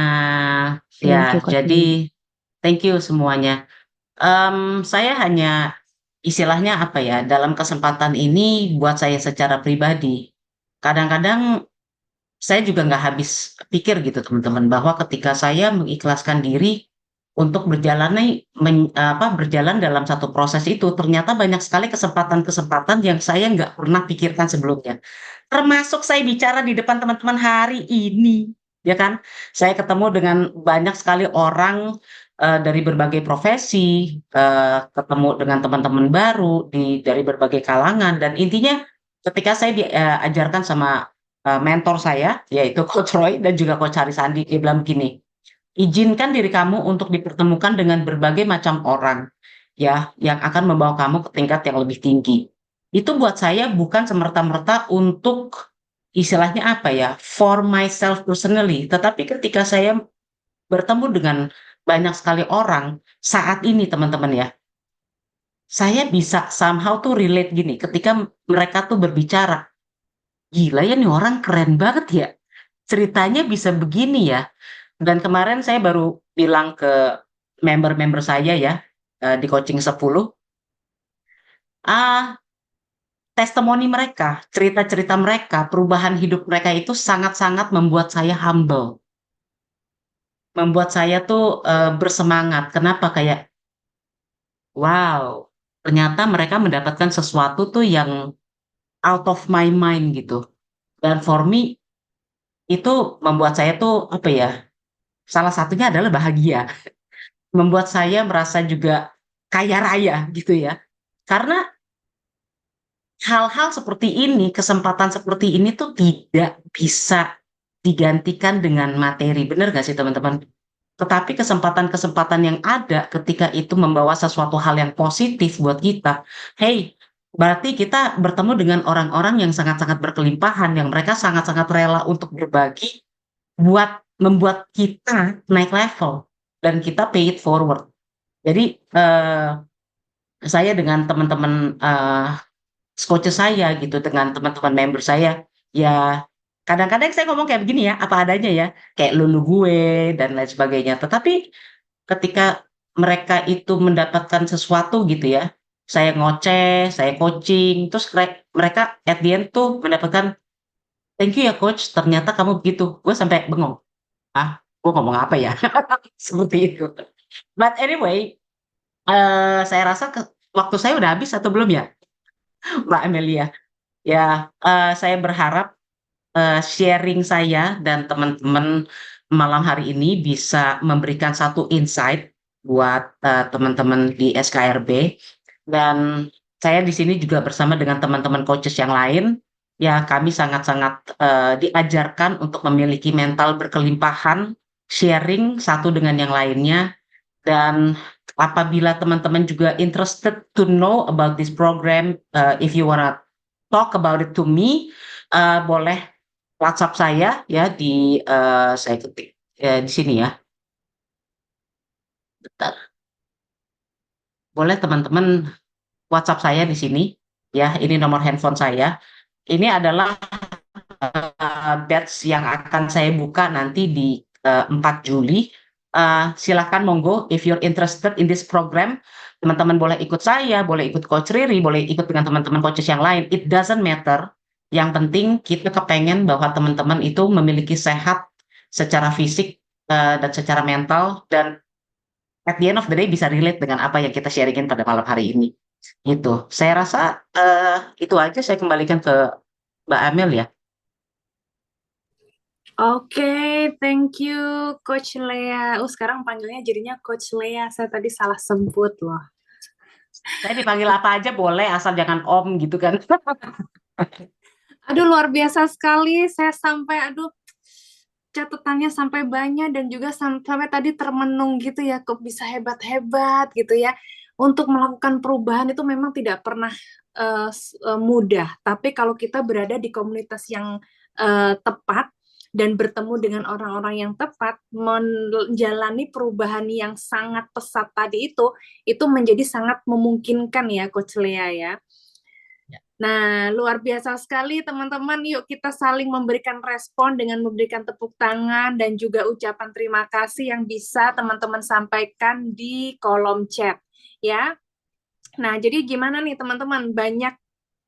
Thank you, Ya, Coach jadi thank you semuanya. Saya hanya istilahnya apa ya, dalam kesempatan ini buat saya secara pribadi, kadang-kadang saya juga nggak habis pikir gitu teman-teman, bahwa ketika saya mengikhlaskan diri untuk berjalan dalam satu proses itu, ternyata banyak sekali kesempatan-kesempatan yang saya nggak pernah pikirkan sebelumnya. Termasuk saya bicara di depan teman-teman hari ini, ya kan? Saya ketemu dengan banyak sekali orang dari berbagai profesi, ketemu dengan teman-teman baru dari berbagai kalangan, dan intinya ketika saya diajarkan sama mentor saya, yaitu Coach Roy dan juga Coach Arisandi, dia bilang begini, izinkan diri kamu untuk dipertemukan dengan berbagai macam orang, ya, yang akan membawa kamu ke tingkat yang lebih tinggi. Itu buat saya bukan semerta-merta untuk istilahnya apa ya, for myself personally, tetapi ketika saya bertemu dengan banyak sekali orang saat ini teman-teman ya, saya bisa somehow tuh relate gini, ketika mereka tuh berbicara, gila ya nih orang keren banget ya, ceritanya bisa begini ya. Dan kemarin saya baru bilang ke member-member saya ya, di Coaching 10, testimoni mereka, cerita-cerita mereka, perubahan hidup mereka itu sangat-sangat membuat saya humble. Membuat saya tuh bersemangat. Kenapa? Kayak, wow, ternyata mereka mendapatkan sesuatu tuh yang out of my mind gitu. Dan for me, itu membuat saya tuh, apa ya, salah satunya adalah bahagia. Membuat saya merasa juga kaya raya gitu ya. Karena hal-hal seperti ini, kesempatan seperti ini tuh tidak bisa digantikan dengan materi. Benar nggak sih teman-teman? Tetapi kesempatan-kesempatan yang ada ketika itu membawa sesuatu hal yang positif buat kita. Hey, berarti kita bertemu dengan orang-orang yang sangat-sangat berkelimpahan, yang mereka sangat-sangat rela untuk berbagi buat membuat kita naik level dan kita pay it forward. Jadi saya dengan teman-teman coach saya gitu, dengan teman-teman member saya, ya kadang-kadang saya ngomong kayak begini ya, apa adanya ya, kayak lulu gue dan lain sebagainya. Tetapi ketika mereka itu mendapatkan sesuatu gitu ya, saya ngoceh, saya coaching, terus mereka at the end tuh mendapatkan, thank you ya coach, ternyata kamu begitu. Gue sampai bengong. Gue ngomong apa ya? Seperti itu. But anyway, saya rasa waktu saya udah habis atau belum ya, Mbak Amelia? Ya, saya berharap sharing saya dan teman-teman malam hari ini bisa memberikan satu insight buat teman-teman di SKRB. Dan saya di sini juga bersama dengan teman-teman coaches yang lain. Ya, kami sangat-sangat diajarkan untuk memiliki mental berkelimpahan, sharing satu dengan yang lainnya. Dan apabila teman-teman juga interested to know about this program, if you wanna talk about it to me, boleh WhatsApp saya ya di saya ketik di sini ya. Bentar. Boleh teman-teman WhatsApp saya di sini ya. Ini nomor handphone saya. Ini adalah batch yang akan saya buka nanti di 4 Juli. Silahkan monggo if you're interested in this program. Teman-teman boleh ikut saya, boleh ikut Coach Riri, boleh ikut dengan teman-teman coaches yang lain. It doesn't matter. Yang penting kita kepengen bahwa teman-teman itu memiliki sehat secara fisik dan secara mental, dan at the end of the day bisa relate dengan apa yang kita sharingin pada malam hari ini. Gitu. Saya rasa itu aja, saya kembalikan ke Mbak Amel ya. Oke, thank you Coach Lea. Sekarang panggilnya jadinya Coach Lea. Saya tadi salah sebut loh. Saya dipanggil apa aja boleh, asal jangan Om gitu kan. Aduh, luar biasa sekali. Saya sampai, catatannya sampai banyak dan juga sampai tadi termenung gitu ya, kok bisa hebat-hebat gitu ya. Untuk melakukan perubahan itu memang tidak pernah mudah. Tapi kalau kita berada di komunitas yang tepat dan bertemu dengan orang-orang yang tepat, menjalani perubahan yang sangat pesat tadi itu menjadi sangat memungkinkan ya Coach Lea ya. Nah, luar biasa sekali teman-teman. Yuk kita saling memberikan respon dengan memberikan tepuk tangan dan juga ucapan terima kasih yang bisa teman-teman sampaikan di kolom chat ya. Nah, jadi gimana nih teman-teman? Banyak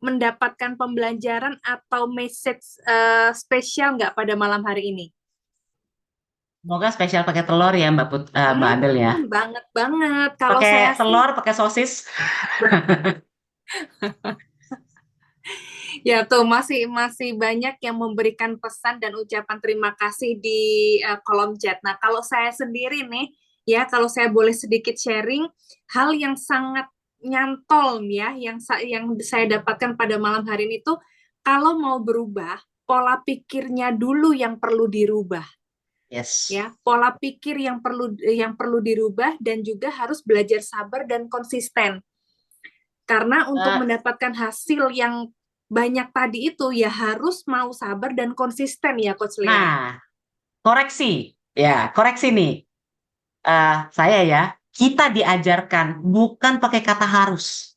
mendapatkan pembelajaran atau message spesial nggak pada malam hari ini? Semoga spesial pakai telur ya Mbak Adel ya. Banget. Kalau pakai saya telur, pakai sosis. Ya tuh masih banyak yang memberikan pesan dan ucapan terima kasih di kolom chat. Nah, kalau saya sendiri nih ya, kalau saya boleh sedikit sharing hal yang sangat nyantol ya, yang saya dapatkan pada malam hari ini tuh, kalau mau berubah, pola pikirnya dulu yang perlu dirubah. Yes. Ya, pola pikir yang perlu dirubah, dan juga harus belajar sabar dan konsisten. Karena untuk mendapatkan hasil yang banyak tadi itu ya harus mau sabar dan konsisten ya Coach Lea. Nah, koreksi nih. Saya ya, kita diajarkan bukan pakai kata harus.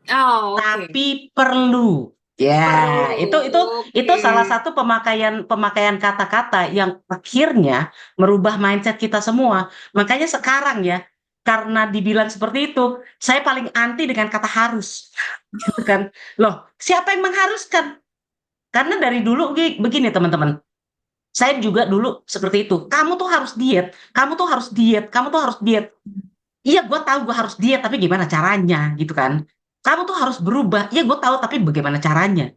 Tapi perlu. Ya, itu salah satu pemakaian kata-kata yang akhirnya merubah mindset kita semua. Makanya sekarang ya, karena dibilang seperti itu, saya paling anti dengan kata harus. Gitu kan. Loh, siapa yang mengharuskan? Karena dari dulu begini teman-teman. Saya juga dulu seperti itu. Kamu tuh harus diet, kamu tuh harus diet, kamu tuh harus diet. Iya, gue tahu gue harus diet, tapi gimana caranya gitu kan. Kamu tuh harus berubah. Iya, gue tahu, tapi bagaimana caranya?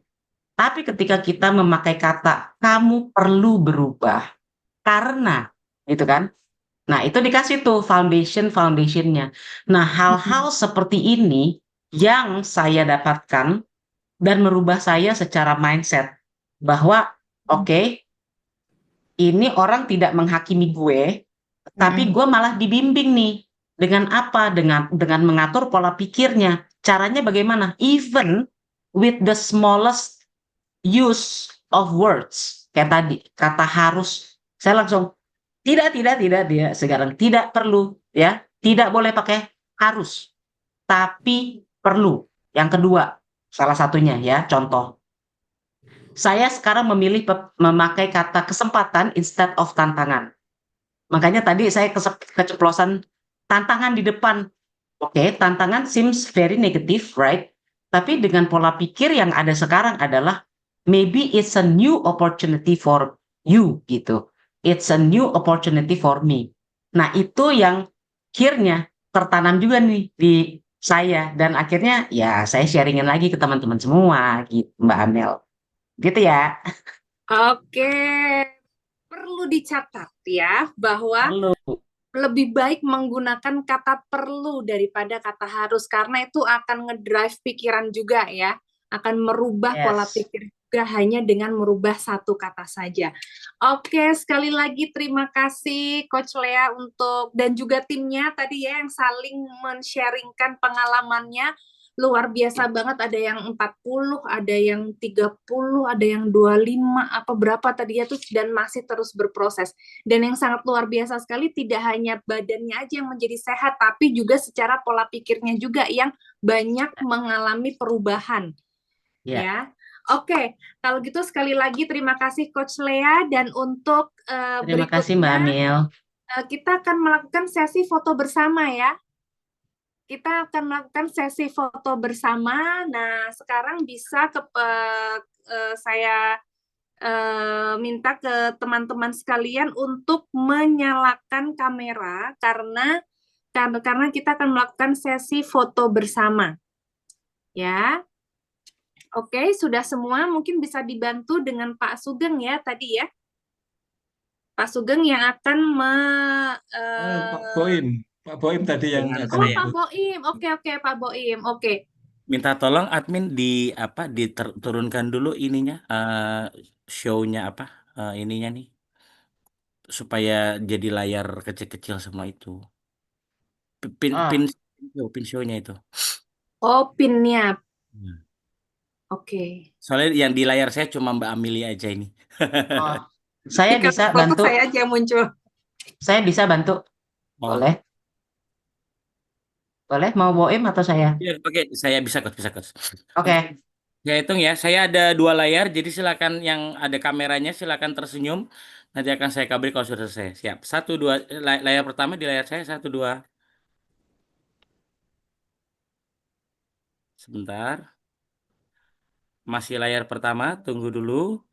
Tapi ketika kita memakai kata, kamu perlu berubah. Karena, gitu kan. Nah, itu dikasih tuh foundation-nya. Nah, hal-hal seperti ini yang saya dapatkan dan merubah saya secara mindset. Bahwa, oke, ini orang tidak menghakimi gue, tapi gue malah dibimbing nih. Dengan apa? Dengan mengatur pola pikirnya. Caranya bagaimana? Even with the smallest use of words. Kayak tadi, kata harus. Saya langsung tidak, sekarang tidak perlu, ya. Tidak boleh pakai harus, tapi perlu. Yang kedua, salah satunya ya, contoh. Saya sekarang memilih memakai kata kesempatan instead of tantangan. Makanya tadi saya keceplosan tantangan di depan. Oke, tantangan seems very negative, right? Tapi dengan pola pikir yang ada sekarang adalah maybe it's a new opportunity for you gitu. It's a new opportunity for me. Nah, itu yang akhirnya tertanam juga nih di saya dan akhirnya ya saya sharingin lagi ke teman-teman semua gitu, Mbak Amel. Gitu ya. Oke, perlu dicatat ya bahwa Perlu. lebih baik menggunakan kata perlu daripada kata harus karena itu akan ngedrive pikiran juga ya, akan merubah pola Yes. pikir juga hanya dengan merubah satu kata saja. Oke, sekali lagi terima kasih Coach Lea dan juga timnya tadi ya yang saling men-sharingkan pengalamannya. Luar biasa banget, ada yang 40, ada yang 30, ada yang 25, apa berapa tadi ya tuh, dan masih terus berproses. Dan yang sangat luar biasa sekali, tidak hanya badannya aja yang menjadi sehat, tapi juga secara pola pikirnya juga yang banyak mengalami perubahan. Ya. Ya. Oke, kalau gitu sekali lagi terima kasih Coach Lea, dan untuk Terima kasih Mbak berikutnya Amel. kita akan melakukan sesi foto bersama ya. Kita akan melakukan sesi foto bersama. Nah, sekarang bisa saya minta ke teman-teman sekalian untuk menyalakan kamera karena kita akan melakukan sesi foto bersama. Ya. Oke, sudah semua, mungkin bisa dibantu dengan Pak Sugeng ya tadi ya. Pak Sugeng yang akan Pak Boim tadi yang Dengan akan Oh, saya. Pak Boim. Oke, Pak Boim. Oke. Minta tolong admin diturunkan dulu ininya, show-nya ininya nih, supaya jadi layar kecil-kecil semua itu. Pin show-nya itu. Oh, pinnya. Hmm. Oke. Soalnya yang di layar saya cuma Mbak Amelia aja ini. Oh, saya Jika bisa foto bantu. saya aja yang muncul. Saya bisa bantu. Oh. Boleh? Boleh mau Boim atau saya? Ya, oke, saya bisa Coach. Oke. Saya hitung ya, saya ada 2 layar, jadi silakan yang ada kameranya silakan tersenyum. Nanti akan saya kabari kalau sudah selesai. Siap. 1, 2, layar pertama di layar saya, 1, 2. Sebentar. Masih layar pertama, tunggu dulu.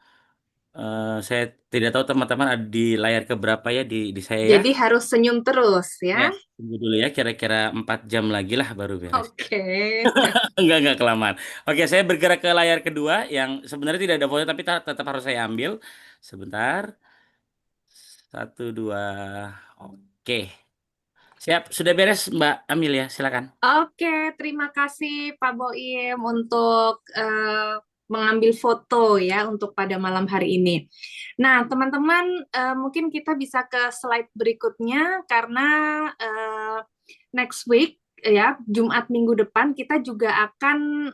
Saya tidak tahu teman-teman ada di layar keberapa ya di saya ya. Jadi harus senyum terus ya. Ya, tunggu dulu ya, kira-kira 4 jam lagi lah baru beres. Oke. Enggak kelamaan. Oke, saya bergerak ke layar kedua yang sebenarnya tidak ada foto tapi tetap harus saya ambil. Sebentar. 1, 2. Oke. Siap, sudah beres Mbak Amil ya, silakan. Oke, terima kasih Pak Boim untuk mengambil foto ya untuk pada malam hari ini. Nah, teman-teman, mungkin kita bisa ke slide berikutnya karena next week ya, Jumat minggu depan kita juga akan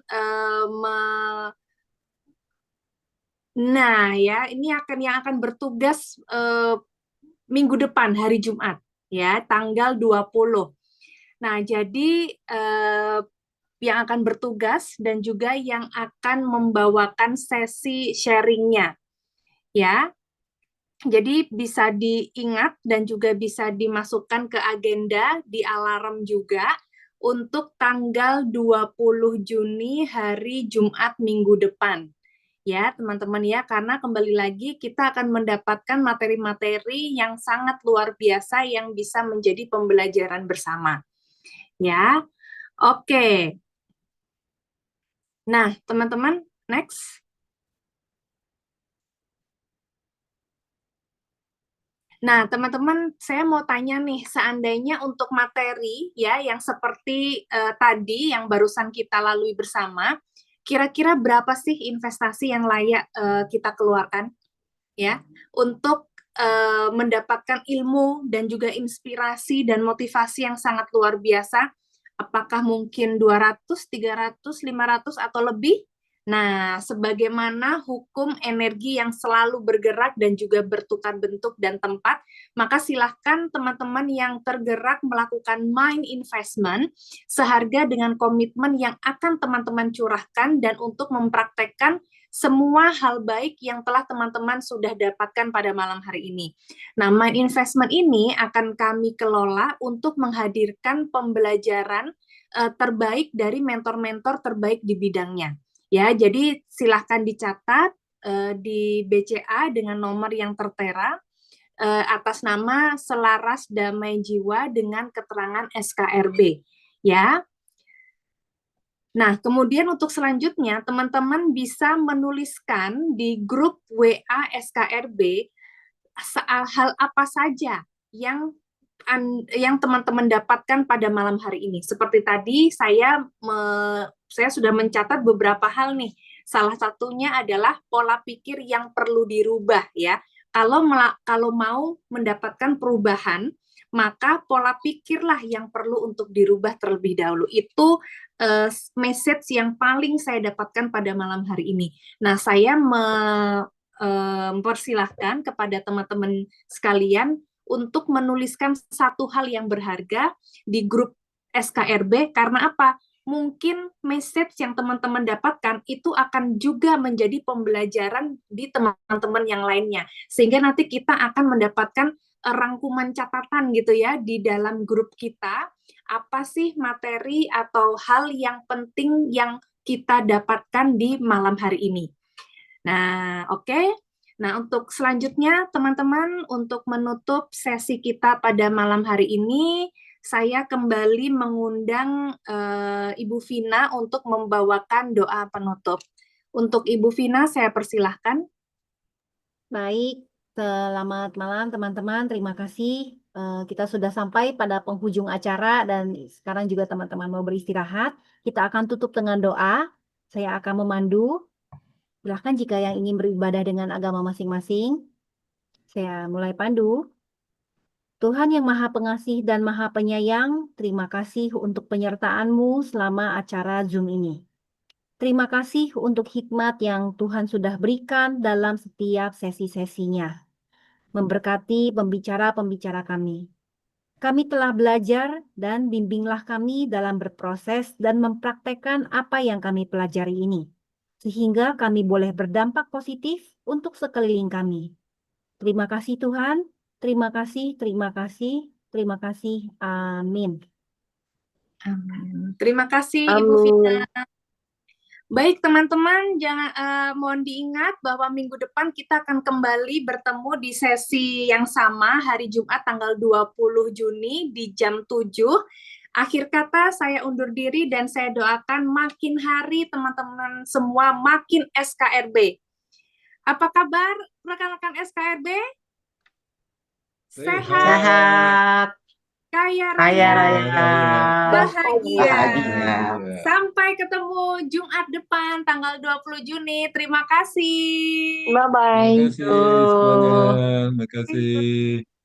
nah ya, ini yang akan bertugas minggu depan hari Jumat ya, tanggal 20. Nah, jadi yang akan bertugas dan juga yang akan membawakan sesi sharingnya, ya. Jadi bisa diingat dan juga bisa dimasukkan ke agenda, di alarm juga, untuk tanggal 20 Juni hari Jumat minggu depan. Ya, teman-teman ya, karena kembali lagi kita akan mendapatkan materi-materi yang sangat luar biasa yang bisa menjadi pembelajaran bersama. Ya, oke. Nah, teman-teman, next. Nah, teman-teman, saya mau tanya nih, seandainya untuk materi ya yang seperti tadi yang barusan kita lalui bersama, kira-kira berapa sih investasi yang layak kita keluarkan ya untuk mendapatkan ilmu dan juga inspirasi dan motivasi yang sangat luar biasa. Apakah mungkin 200, 300, 500 atau lebih? Nah, sebagaimana hukum energi yang selalu bergerak dan juga bertukar bentuk dan tempat, maka silahkan teman-teman yang tergerak melakukan mind investment seharga dengan komitmen yang akan teman-teman curahkan dan untuk mempraktekkan semua hal baik yang telah teman-teman sudah dapatkan pada malam hari ini. Nah, mind investment ini akan kami kelola untuk menghadirkan pembelajaran terbaik dari mentor-mentor terbaik di bidangnya. Ya, jadi silahkan dicatat di BCA dengan nomor yang tertera atas nama Selaras Damai Jiwa dengan keterangan SKRB. Ya. Nah, kemudian untuk selanjutnya teman-teman bisa menuliskan di grup WA SKRB hal apa saja yang teman-teman dapatkan pada malam hari ini. Seperti tadi saya sudah mencatat beberapa hal nih. Salah satunya adalah pola pikir yang perlu dirubah ya. Kalau mau mendapatkan perubahan, maka pola pikirlah yang perlu untuk dirubah terlebih dahulu. Itu message yang paling saya dapatkan pada malam hari ini. Nah, saya mempersilahkan kepada teman-teman sekalian untuk menuliskan satu hal yang berharga di grup SKRB, karena apa? Mungkin message yang teman-teman dapatkan itu akan juga menjadi pembelajaran di teman-teman yang lainnya, sehingga nanti kita akan mendapatkan rangkuman catatan gitu ya di dalam grup kita, apa sih materi atau hal yang penting yang kita dapatkan di malam hari ini. Nah, oke. Nah, untuk selanjutnya, teman-teman, untuk menutup sesi kita pada malam hari ini, saya kembali mengundang Ibu Vina untuk membawakan doa penutup. Untuk Ibu Vina, saya persilahkan. Baik, selamat malam teman-teman. Terima kasih. Kita sudah sampai pada penghujung acara dan sekarang juga teman-teman mau beristirahat. Kita akan tutup dengan doa. Saya akan memandu. Silahkan jika yang ingin beribadah dengan agama masing-masing. Saya mulai pandu. Tuhan yang Maha Pengasih dan Maha Penyayang, terima kasih untuk penyertaan-Mu selama acara Zoom ini. Terima kasih untuk hikmat yang Tuhan sudah berikan dalam setiap sesi-sesinya. Memberkati pembicara-pembicara kami. Kami telah belajar dan bimbinglah kami dalam berproses dan mempraktekkan apa yang kami pelajari ini, sehingga kami boleh berdampak positif untuk sekeliling kami. Terima kasih Tuhan, terima kasih, terima kasih, terima kasih. Amin. Amin. Terima kasih Ibu Vina. Baik teman-teman, jangan mohon diingat bahwa minggu depan kita akan kembali bertemu di sesi yang sama hari Jumat tanggal 20 Juni di jam 7. Akhir kata saya undur diri dan saya doakan makin hari teman-teman semua makin SKRB. Apa kabar rekan-rekan SKRB? Sehat. Kaya Kaya raya, raya. bahagia. Bahagia. Sampai ketemu Jumat depan tanggal 20 Juni. Terima kasih. Terima kasih semuanya. Terima kasih.